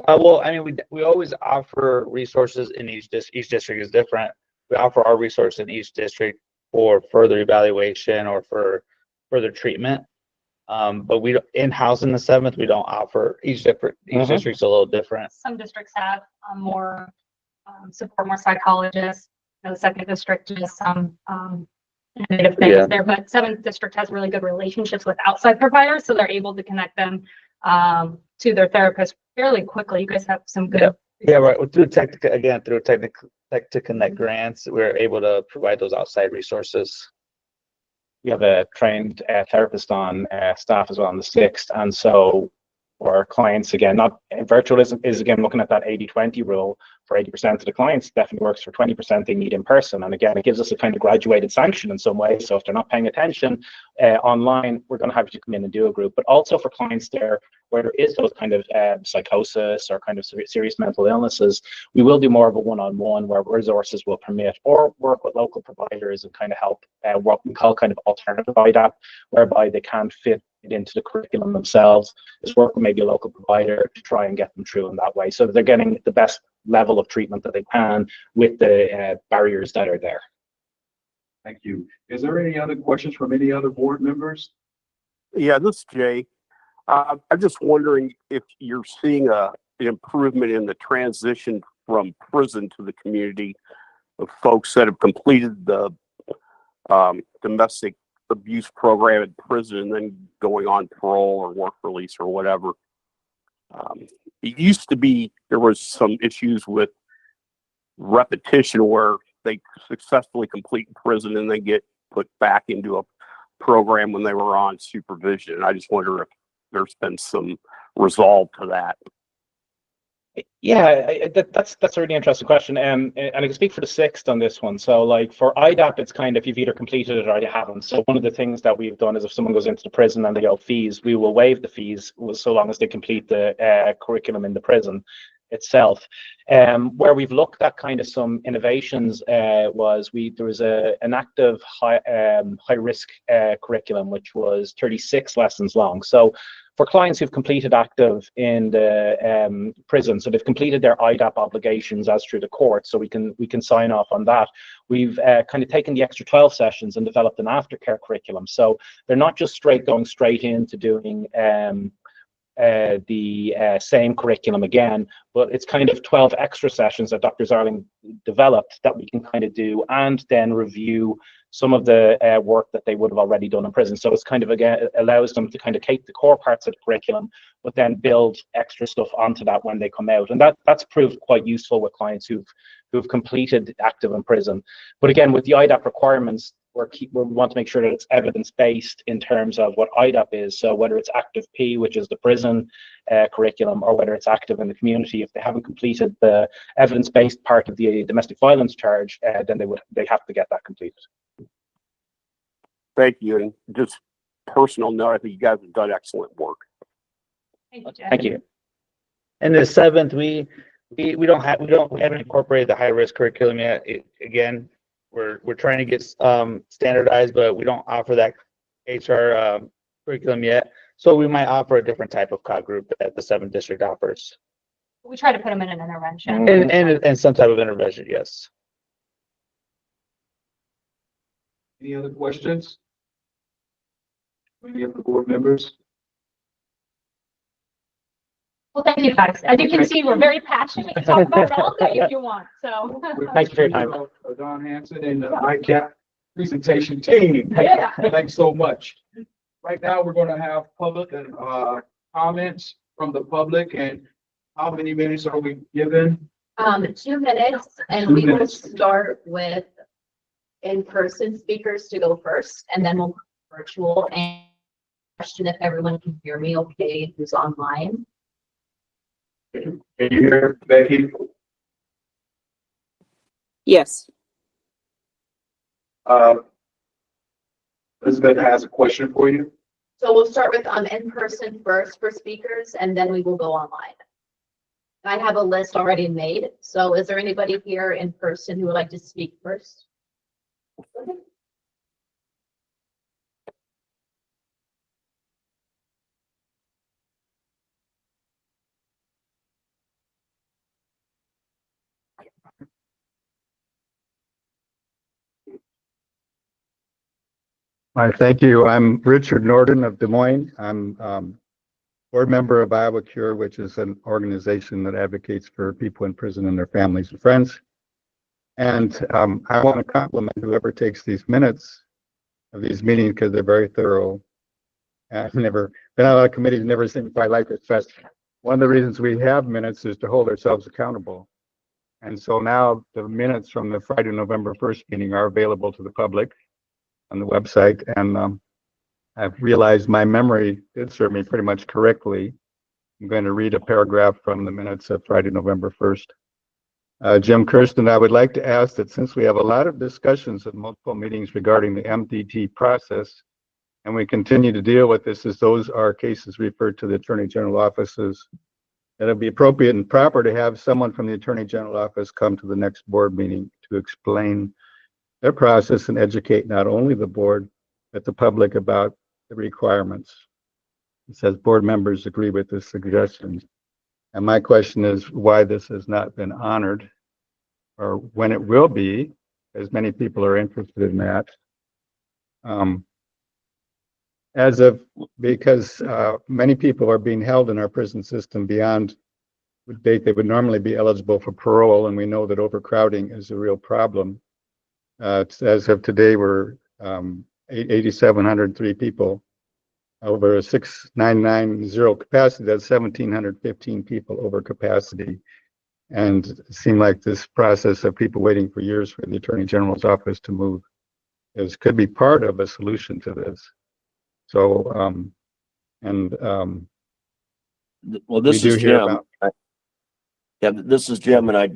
Well, I mean, we always offer resources in each district is different. We offer our resource in each district for further evaluation or for further treatment. But we don't in-house in the 7th, we don't offer. Each district's a little different. Some districts have more support, more psychologists. The 2nd district just some innovative things there, but 7th district has really good relationships with outside providers, so they're able to connect them to their therapist fairly quickly. You guys have some good. Yeah, right. Well, through Tech to Connect grants, we're able to provide those outside resources. We have a trained therapist on staff as well on the 6th. And so for our clients, again, not virtual is again looking at that 80-20 rule. For 80% of the clients, definitely works. For 20%, they need in person. And again, it gives us a kind of graduated sanction in some way. So if they're not paying attention online, we're going to have you come in and do a group. But also for clients there where there is those kind of psychosis or kind of serious mental illnesses, we will do more of a one-on-one where resources will permit, or work with local providers and kind of help what we call kind of alternative IDAP, whereby they can fit it into the curriculum themselves. Is work with maybe a local provider to try and get them through in that way, so they're getting the best level of treatment that they can with the barriers that are there. Thank you. Is there any other questions from any other board members? Yeah, this is Jay. I'm just wondering if you're seeing an improvement in the transition from prison to the community of folks that have completed the domestic abuse program in prison and then going on parole or work release or whatever. It used to be there was some issues with repetition where they successfully complete prison and they get put back into a program when they were on supervision. I just wonder if there's been some resolve to that. Yeah, that's a really interesting question. And I can speak for the sixth on this one. So like for IDAP, it's kind of you've either completed it or you haven't. So one of the things that we've done is if someone goes into the prison and they owe fees, we will waive the fees so long as they complete the curriculum in the prison itself. Where we've looked at kind of some innovations was there was an active high risk curriculum which was 36 lessons long. So for clients who've completed active in the prison, so they've completed their IDAP obligations as through the court, so we can sign off on that. We've kind of taken the extra 12 sessions and developed an aftercare curriculum. So they're not just going straight into doing the same curriculum again, but it's kind of 12 extra sessions that Dr. Zarling developed that we can kind of do and then review some of the work that they would have already done in prison. So it's kind of, again, it allows them to kind of take the core parts of the curriculum, but then build extra stuff onto that when they come out. And that's proved quite useful with clients who've completed active in prison. But again, with the IDAP requirements, we want to make sure that it's evidence-based in terms of what IDAP is. So whether it's active P, which is the prison curriculum, or whether it's active in the community, if they haven't completed the evidence-based part of the domestic violence charge, then they have to get that completed. Thank you. And just personal note, I think you guys have done excellent work. Thank you. And the seventh, we haven't incorporated the high risk curriculum yet. Again, we're trying to get standardized, but we don't offer that HR curriculum yet. So we might offer a different type of COG group that the 7th district offers. We try to put them in an intervention. And some type of intervention, yes. Any other questions? Any of the board members? Well, thank you guys. As you can see, we're very passionate. We talk about it all day if you want. So Thank you for your time. Don Hanson and the IDAP presentation team. Yeah. Thanks so much. Right now, we're going to have public comments from the public. And how many minutes are we given? 2 minutes, and we will start with in-person speakers to go first, and then we'll go virtual and question if everyone can hear me okay who's online. Can you hear Becky? Yes. Elizabeth has a question for you. So we'll start with in-person first for speakers, and then we will go online. I have a list already made. So is there anybody here in person who would like to speak first? Hi, thank you. I'm Richard Norden of Des Moines. I'm board member of Iowa Cure, which is an organization that advocates for people in prison and their families and friends. And I want to compliment whoever takes these minutes of these meetings because they're very thorough. I've never been on a lot of committees, never seen quite like this. But one of the reasons we have minutes is to hold ourselves accountable. And so now the minutes from the Friday, November 1st meeting are available to the public on the website. And I've realized my memory did serve me pretty much correctly. I'm going to read a paragraph from the minutes of Friday, November 1st. Jim Kirsten, I would like to ask that since we have a lot of discussions at multiple meetings regarding the MDT process, and we continue to deal with this as those are cases referred to the Attorney General offices, that it would be appropriate and proper to have someone from the Attorney General office come to the next board meeting to explain their process and educate not only the board, but the public about the requirements. It says board members agree with this suggestion. And my question is why this has not been honored or when it will be, as many people are interested in that. Because many people are being held in our prison system beyond the date they would normally be eligible for parole, and we know that overcrowding is a real problem. As of today, we're 8,703 people over a 6,990 capacity. That's 1,715 people over capacity. And it seemed like this process of people waiting for years for the Attorney General's office to move could be part of a solution to this. So, well, this is Jim. Yeah, this is Jim, and I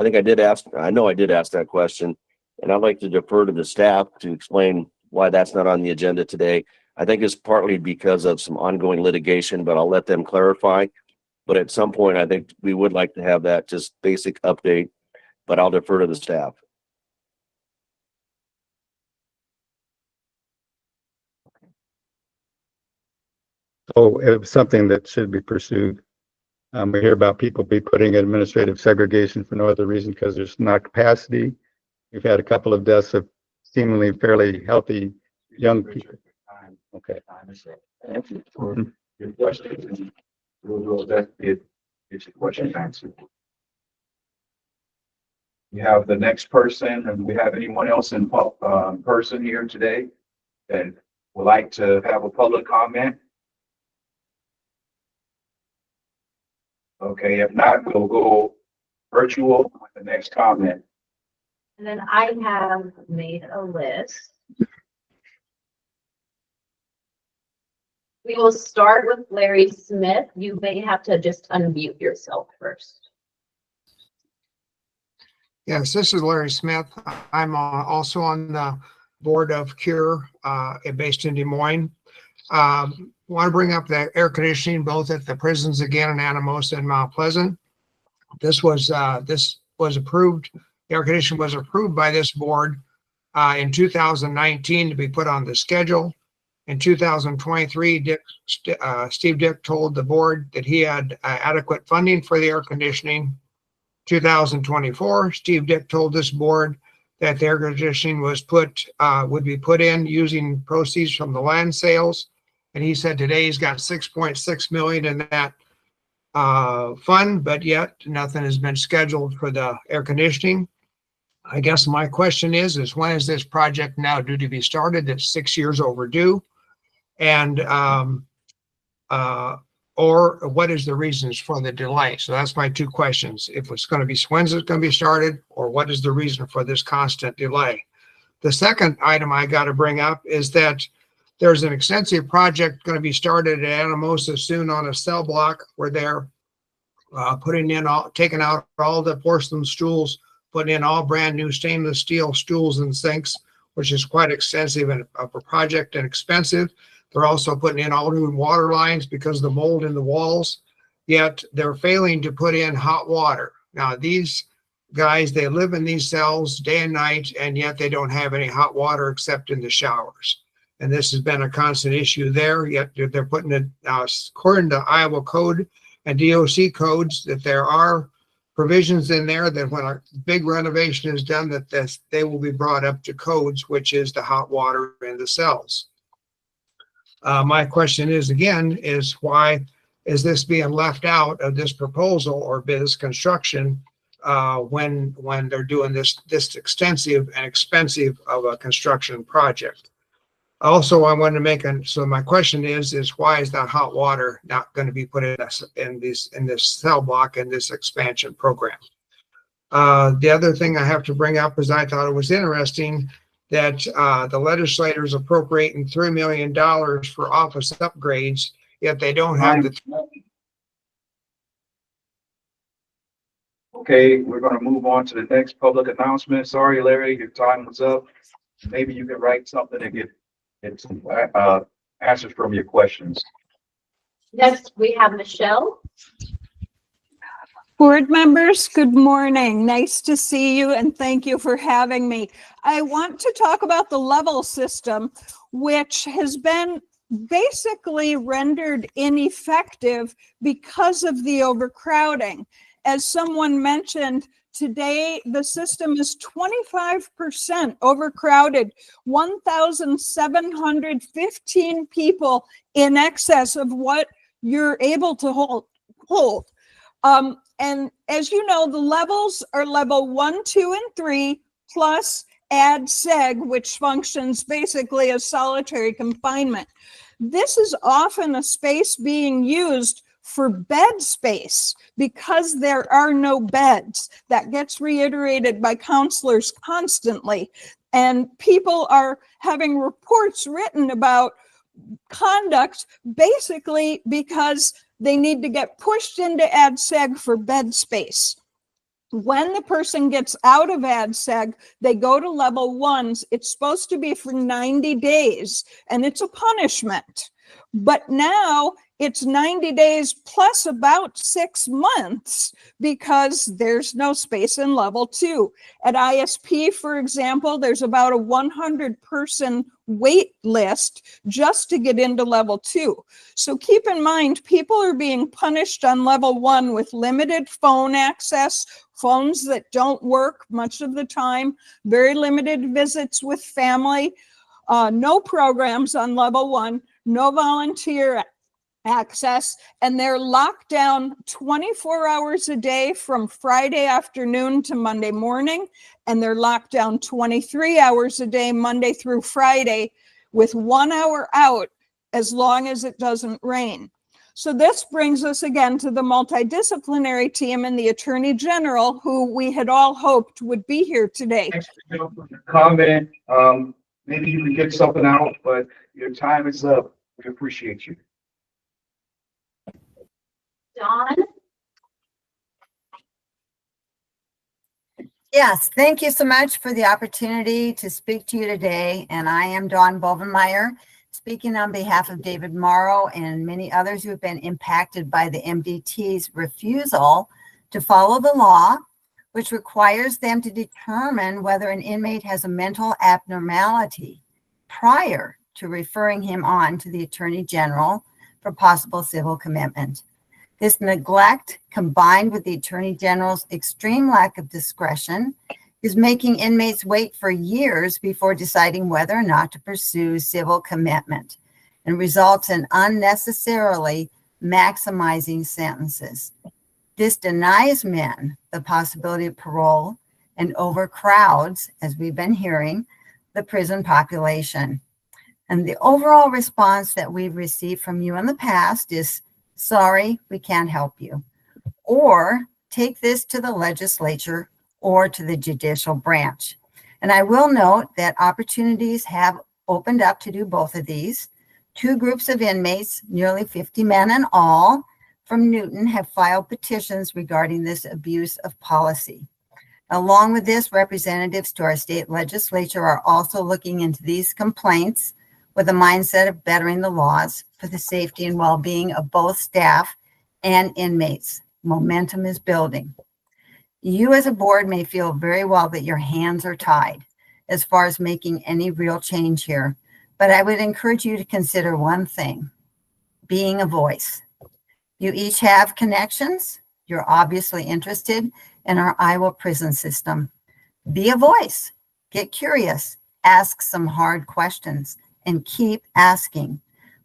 think I did ask, I know I did ask that question, and I'd like to defer to the staff to explain why that's not on the agenda today. I think it's partly because of some ongoing litigation, but I'll let them clarify. But at some point, I think we would like to have that just basic update, but I'll defer to the staff. So it was something that should be pursued. We hear about people be putting administrative segregation for no other reason because there's not capacity. We've had a couple of deaths of seemingly fairly healthy young people. Okay. Thank you for your question. We'll do that. Get your question answered. We have the next person, and we have anyone else in person here today that would like to have a public comment? Okay, if not, we'll go virtual with the next comment. And then I have made a list. We will start with Larry Smith. You may have to just unmute yourself first. Yes, this is Larry Smith. I'm also on the board of CURE based in Des Moines. Want to bring up the air conditioning both at the prisons again in Anamosa and Mount Pleasant. This was approved. The air conditioning was approved by this board in 2019 to be put on the schedule. In 2023, Steve Dick told the board that he had adequate funding for the air conditioning. 2024, Steve Dick told this board that the air conditioning would be put in using proceeds from the land sales. And he said today he's got 6.6 million in that fund, but yet nothing has been scheduled for the air conditioning. I guess my question is when is this project now due to be started? It's 6 years overdue. And or what is the reasons for the delay? So that's my two questions. If it's going to be, when's it going to be started, or what is the reason for this constant delay? The second item I got to bring up is that there's an extensive project going to be started at Anamosa soon on a cell block where they're taking out all the porcelain stools, putting in all brand new stainless steel stools and sinks, which is quite extensive and a project and expensive. They're also putting in all new water lines because of the mold in the walls, yet they're failing to put in hot water. Now, these guys, they live in these cells day and night, and yet they don't have any hot water except in the showers. And this has been a constant issue there, yet they're putting it, according to Iowa code and DOC codes, that there are provisions in there that when a big renovation is done, that they will be brought up to codes, which is the hot water in the cells. My question is, again, is why is this being left out of this proposal or this construction when they're doing this extensive and expensive of a construction project? Also, I wanted to make so my question is why is that hot water not going to be put in this cell block in this expansion program? The other thing I have to bring up is I thought it was interesting that the legislators appropriating $3 million for office upgrades, yet they don't have the. Okay, we're going to move on to the next public announcement. Sorry, Larry, your time was up. Maybe you can write something and get some answers from your questions. Next, we have Michelle. Board members, good morning. Nice to see you and thank you for having me. I want to talk about the level system, which has been basically rendered ineffective because of the overcrowding. As someone mentioned, today the system is 25% overcrowded, 1,715 people in excess of what you're able to hold. And as you know, the levels are level 1, 2, and 3, plus add seg, which functions basically as solitary confinement. This is often a space being used for bed space because there are no beds. That gets reiterated by counselors constantly. And people are having reports written about conduct basically because they need to get pushed into ADSEG for bed space. When the person gets out of ADSEG, they go to level 1s. It's supposed to be for 90 days, and it's a punishment. But now it's 90 days plus about 6 months because there's no space in level 2. At ISP, for example, there's about a 100-person wait list just to get into level 2. So keep in mind, people are being punished on level 1 with limited phone access, phones that don't work much of the time, very limited visits with family, no programs on level 1, no volunteer access, and they're locked down 24 hours a day from Friday afternoon to Monday morning, and they're locked down 23 hours a day, Monday through Friday, with 1 hour out as long as it doesn't rain. So this brings us again to the multidisciplinary team and the Attorney General, who we had all hoped would be here today. Thanks for your comment. Maybe you can get something out, but your time is up. We appreciate you. Dawn? Yes, thank you so much for the opportunity to speak to you today. And I am Dawn Bovenmeyer, speaking on behalf of David Morrow and many others who have been impacted by the MDT's refusal to follow the law, which requires them to determine whether an inmate has a mental abnormality prior to referring him on to the Attorney General for possible civil commitment. This neglect, combined with the Attorney General's extreme lack of discretion, is making inmates wait for years before deciding whether or not to pursue civil commitment, and results in unnecessarily maximizing sentences. This denies men the possibility of parole and overcrowds, as we've been hearing, the prison population. And the overall response that we've received from you in the past is, sorry, we can't help you. Or take this to the legislature or to the judicial branch. And I will note that opportunities have opened up to do both of these. 2 groups of inmates, nearly 50 men in all, from Newton have filed petitions regarding this abuse of policy. Along with this, representatives to our state legislature are also looking into these complaints with a mindset of bettering the laws for the safety and well-being of both staff and inmates. Momentum is building. You as a board may feel very well that your hands are tied as far as making any real change here, but I would encourage you to consider one thing: being a voice. You each have connections. You're obviously interested in our Iowa prison system. Be a voice. Get curious. Ask some hard questions and keep asking.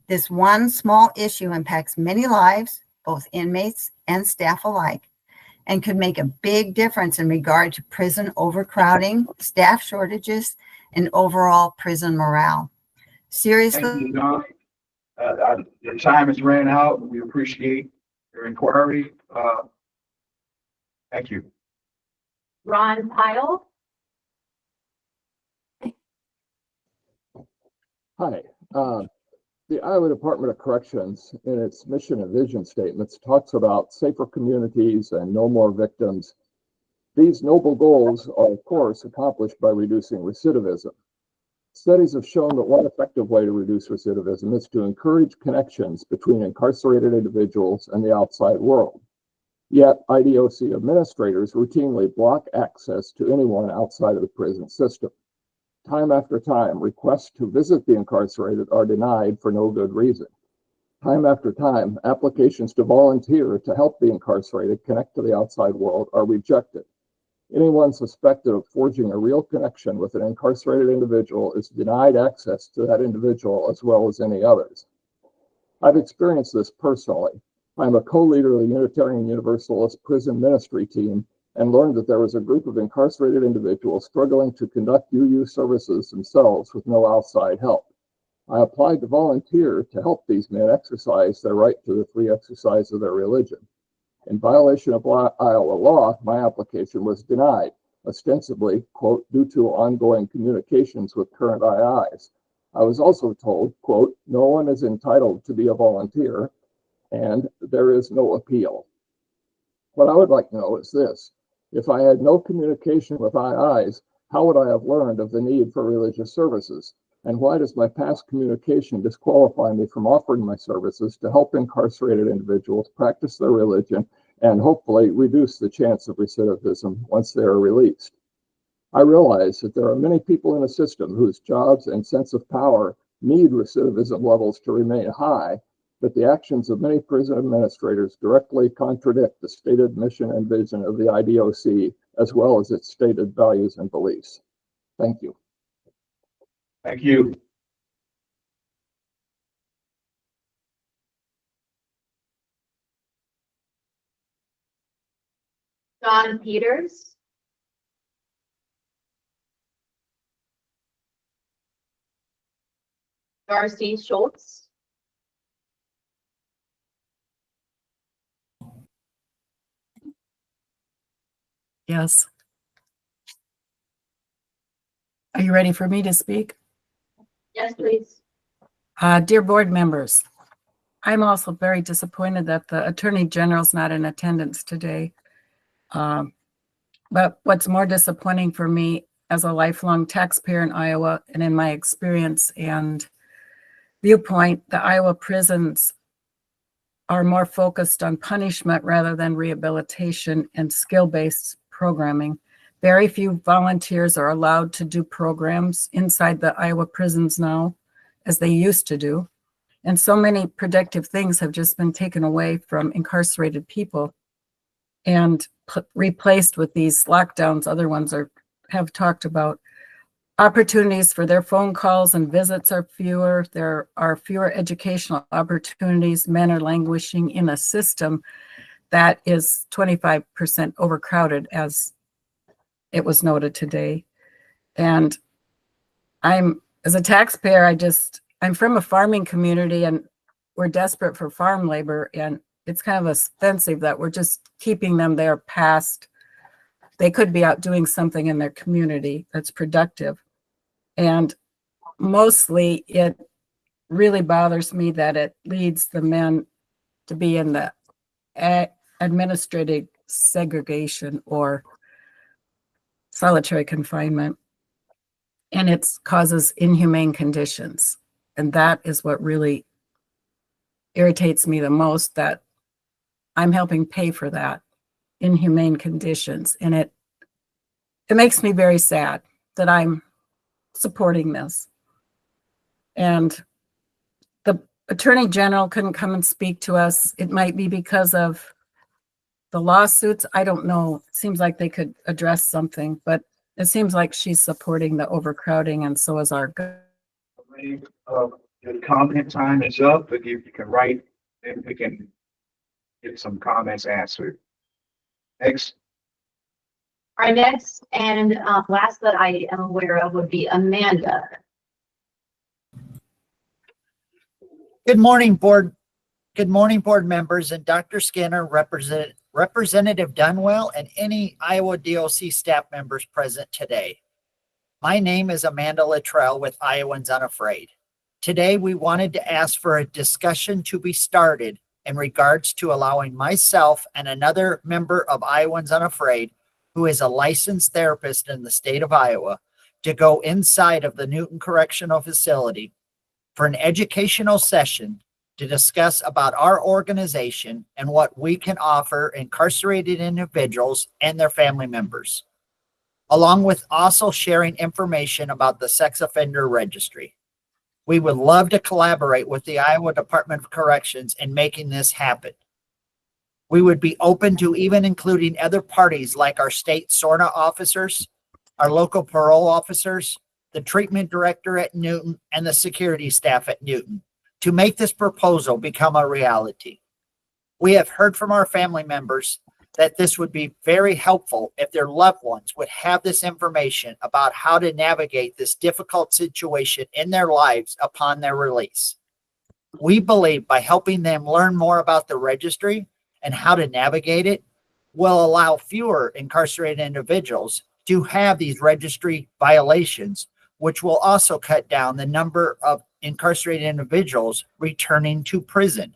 This one small issue impacts many lives, both inmates and staff alike, and could make a big difference in regard to prison overcrowding, staff shortages, and overall prison morale. Seriously. Thank you, Dawn. Your time has ran out. We appreciate your inquiry. Thank you. Ron Pyle? Hi. The Iowa Department of Corrections, in its mission and vision statements, talks about safer communities and no more victims. These noble goals are, of course, accomplished by reducing recidivism. Studies have shown that one effective way to reduce recidivism is to encourage connections between incarcerated individuals and the outside world. Yet, IDOC administrators routinely block access to anyone outside of the prison system. Time after time, requests to visit the incarcerated are denied for no good reason. Time after time, applications to volunteer to help the incarcerated connect to the outside world are rejected. Anyone suspected of forging a real connection with an incarcerated individual is denied access to that individual as well as any others. I've experienced this personally. I'm a co-leader of the Unitarian Universalist Prison Ministry team and learned that there was a group of incarcerated individuals struggling to conduct UU services themselves with no outside help. I applied to volunteer to help these men exercise their right to the free exercise of their religion. In violation of Iowa law, my application was denied, ostensibly, quote, due to ongoing communications with current IIs. I was also told, quote, no one is entitled to be a volunteer, and there is no appeal. What I would like to know is this: if I had no communication with IIs, how would I have learned of the need for religious services? And why does my past communication disqualify me from offering my services to help incarcerated individuals practice their religion and hopefully reduce the chance of recidivism once they are released? I realize that there are many people in the system whose jobs and sense of power need recidivism levels to remain high, but the actions of many prison administrators directly contradict the stated mission and vision of the IDOC, as well as its stated values and beliefs. Thank you. Thank you. Don Peters. Darcy Schultz. Yes. Are you ready for me to speak? Yes, please. Dear board members, I'm also very disappointed that the Attorney General's not in attendance today. But what's more disappointing for me as a lifelong taxpayer in Iowa, and in my experience and viewpoint, the Iowa prisons are more focused on punishment rather than rehabilitation and skill-based programming. Very few volunteers are allowed to do programs inside the Iowa prisons now, as they used to do. And so many predictive things have just been taken away from incarcerated people and replaced with these lockdowns other ones have talked about. Opportunities for their phone calls and visits are fewer. There are fewer educational opportunities. Men are languishing in a system that is 25% overcrowded, as it was noted today. And as a taxpayer, I'm from a farming community, and we're desperate for farm labor, and it's kind of offensive that we're just keeping them there past. They could be out doing something in their community that's productive. And mostly it really bothers me that it leads the men to be in the administrative segregation or solitary confinement. And it causes inhumane conditions. And that is what really irritates me the most, that I'm helping pay for that, inhumane conditions. And it makes me very sad that I'm supporting this. And the Attorney General couldn't come and speak to us. It might be because of the lawsuits. I don't know. It seems like they could address something, but it seems like she's supporting the overcrowding, and so is our. The comment time is up, but if you can write, and we can get some comments answered. Next. Our next and last that I am aware of would be Amanda. Good morning, board. Good morning, board members and Dr. Skinner, Representative Dunwell, and any Iowa DOC staff members present today. My name is Amanda Luttrell with Iowans Unafraid. Today, we wanted to ask for a discussion to be started in regards to allowing myself and another member of Iowans Unafraid, who is a licensed therapist in the state of Iowa, to go inside of the Newton Correctional Facility for an educational session to discuss about our organization and what we can offer incarcerated individuals and their family members, along with also sharing information about the sex offender registry. We would love to collaborate with the Iowa Department of Corrections in making this happen. We would be open to even including other parties like our state SORNA officers, our local parole officers, the treatment director at Newton, and the security staff at Newton to make this proposal become a reality. We have heard from our family members that this would be very helpful if their loved ones would have this information about how to navigate this difficult situation in their lives upon their release. We believe by helping them learn more about the registry and how to navigate it will allow fewer incarcerated individuals to have these registry violations, which will also cut down the number of incarcerated individuals returning to prison.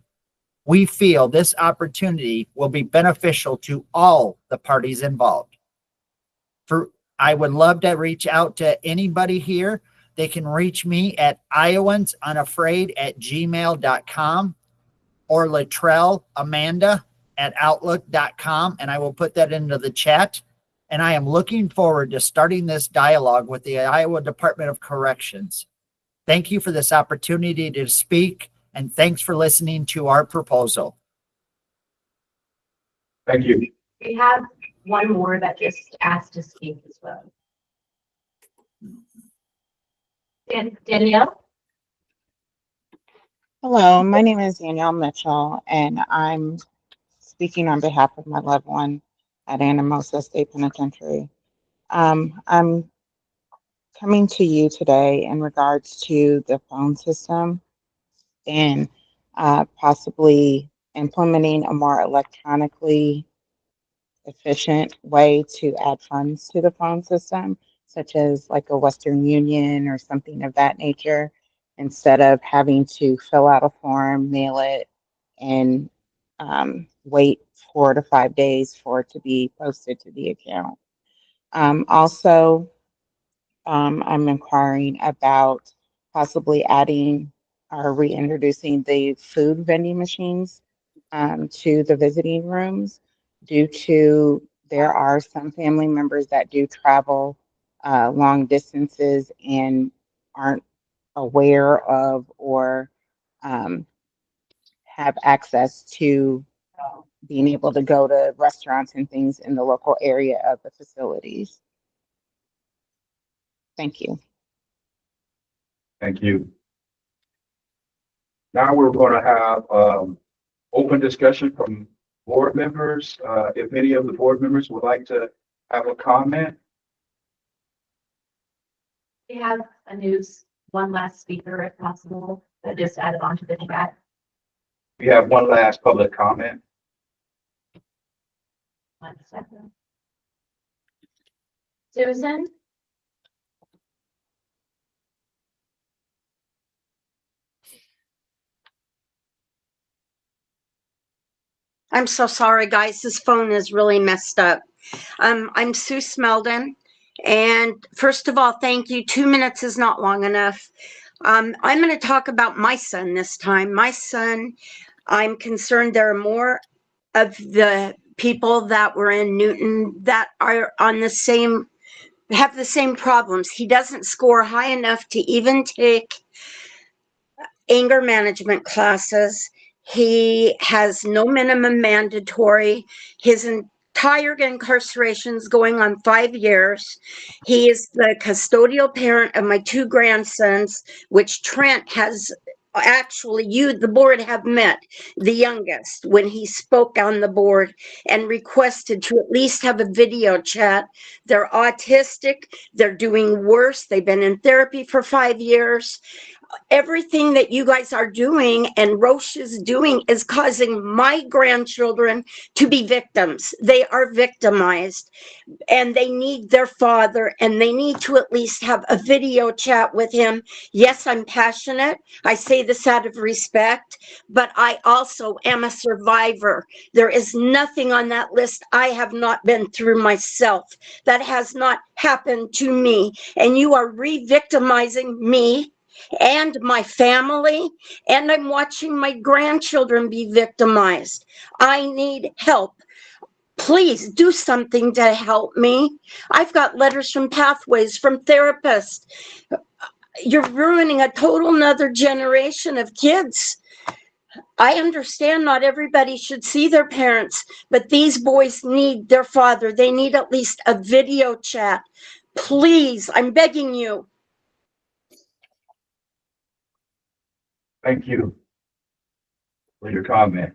We feel this opportunity will be beneficial to all the parties involved. I would love to reach out to anybody here. They can reach me at iowansunafraid@gmail.com or latrellamanda@outlook.com, and I will put that into the chat. And I am looking forward to starting this dialogue with the Iowa Department of Corrections. Thank you for this opportunity to speak, and thanks for listening to our proposal. Thank you. We have one more that just asked to speak as well. Danielle? Hello, my name is Danielle Mitchell, and I'm speaking on behalf of my loved one at Anamosa State Penitentiary. I'm coming to you today in regards to the phone system and possibly implementing a more electronically efficient way to add funds to the phone system, such as like a Western Union or something of that nature, instead of having to fill out a form, mail it, and wait 4 to 5 days for it to be posted to the account. Also, I'm inquiring about possibly adding or reintroducing the food vending machines to the visiting rooms, due to there are some family members that do travel long distances and aren't aware of or have access to being able to go to restaurants and things in the local area of the facilities. Thank you. Thank you. Now we're going to have open discussion from board members. If any of the board members would like to have a comment. We have one last speaker if possible, that just added onto the chat. We have one last public comment. 1 second. Susan? I'm so sorry, guys. This phone is really messed up. I'm Sue Smeldon. And first of all, thank you. 2 minutes is not long enough. I'm going to talk about my son this time. My son, I'm concerned there are more of the people that were in Newton that are on the same, have the same problems. He doesn't score high enough to even take anger management classes. He has no minimum mandatory. His entire incarceration is going on 5 years. He is the custodial parent of my 2 grandsons, which Trent has actually, the board have met the youngest when he spoke on the board and requested to at least have a video chat. They're autistic. They're doing worse. They've been in therapy for 5 years. Everything that you guys are doing and Roche is doing is causing my grandchildren to be victims. They are victimized and they need their father, and they need to at least have a video chat with him. Yes, I'm passionate. I say this out of respect, but I also am a survivor. There is nothing on that list I have not been through myself that has not happened to me. And you are re-victimizing me and my family, and I'm watching my grandchildren be victimized. I need help. Please do something to help me. I've got letters from Pathways, from therapists. You're ruining a total another generation of kids. I understand not everybody should see their parents, but these boys need their father. They need at least a video chat. Please, I'm begging you. Thank you for your comment.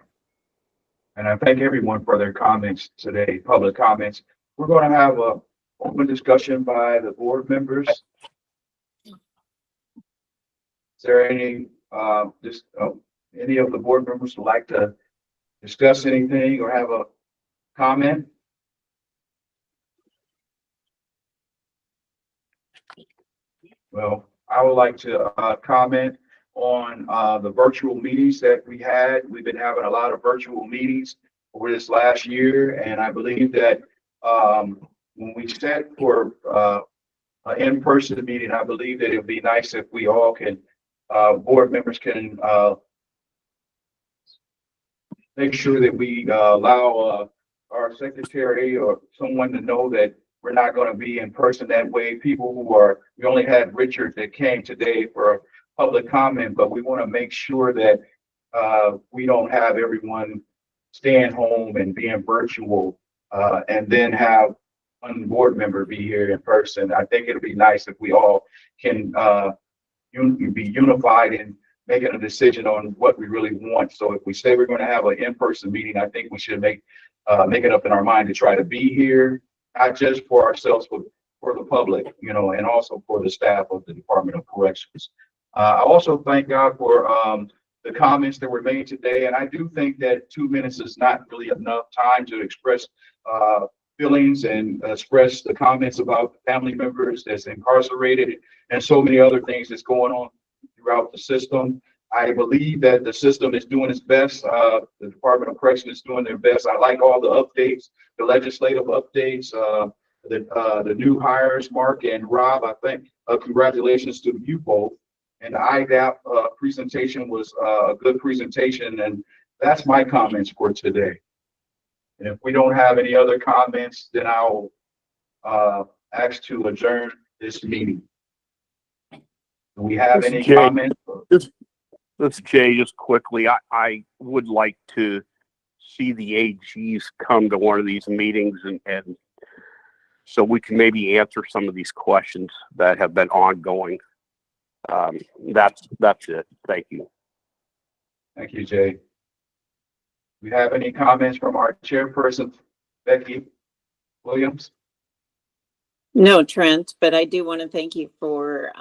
And I thank everyone for their comments today, public comments. We're going to have a open discussion by the board members. Is there any of the board members would like to discuss anything or have a comment? Well, I would like to comment. on the virtual meetings that we had. We've been having a lot of virtual meetings over this last year, and I believe that when we set for an in-person meeting, I believe that it would be nice if we all can, board members can make sure that we allow our secretary or someone to know that we're not going to be in person that way. People who are, we only had Richard that came today for public comment, but we want to make sure that we don't have everyone staying home and being virtual and then have one board member be here in person. I think it'll be nice if we all can be unified in making a decision on what we really want. So if we say we're going to have an in-person meeting, I think we should make it up in our mind to try to be here, not just for ourselves, but for the public, you know, and also for the staff of the Department of Corrections. I also thank God for the comments that were made today. And I do think that 2 minutes is not really enough time to express feelings and express the comments about family members that's incarcerated and so many other things that's going on throughout the system. I believe that the system is doing its best. The Department of Corrections is doing their best. I like all the updates, the legislative updates, the new hires, Mark and Rob. I think congratulations to you both. And the IDAP presentation was a good presentation, and that's my comments for today. And if we don't have any other comments, then I'll ask to adjourn this meeting. Do we have any comments? This is Jay, just quickly. I would like to see the AGs come to one of these meetings and so we can maybe answer some of these questions that have been ongoing. That's it. Thank you. Thank you, Jay. Do we have any comments from our chairperson, Becky Williams? No, Trent, but I do want to thank you for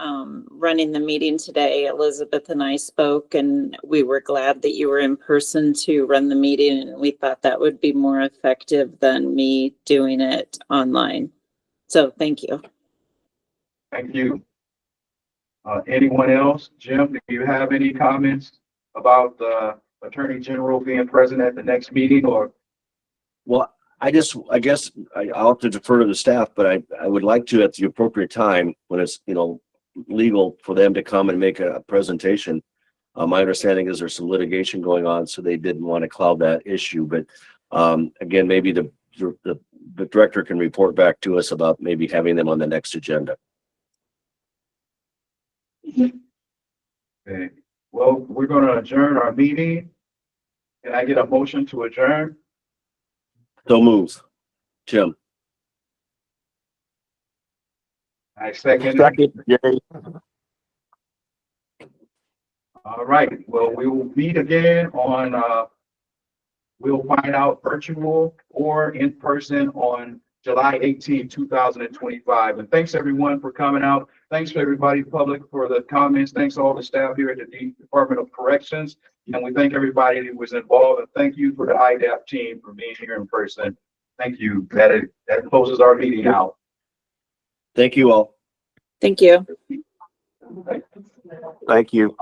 running the meeting today. Elizabeth and I spoke, and we were glad that you were in person to run the meeting, and we thought that would be more effective than me doing it online. So thank you. Thank you. Anyone else? Jim, do you have any comments about the Attorney General being present at the next meeting? Or Well, I guess I'll have to defer to the staff, but I would like to, at the appropriate time, when it's, you know, legal for them to come and make a presentation. My understanding is there's some litigation going on, so they didn't want to cloud that issue. But again, maybe the director can report back to us about maybe having them on the next agenda. Okay. Well, we're going to adjourn our meeting. Can I get a motion to adjourn? So move, Jim. I second. Jay. All right. Well, we will meet again on, we'll find out virtual or in person on July 18, 2025. And thanks everyone for coming out. Thanks for everybody, public, for the comments. Thanks to all the staff here at the Department of Corrections. And we thank everybody who was involved. And thank you for the IDAP team for being here in person. Thank you. That closes our meeting out. Thank you all. Thank you. Thank you.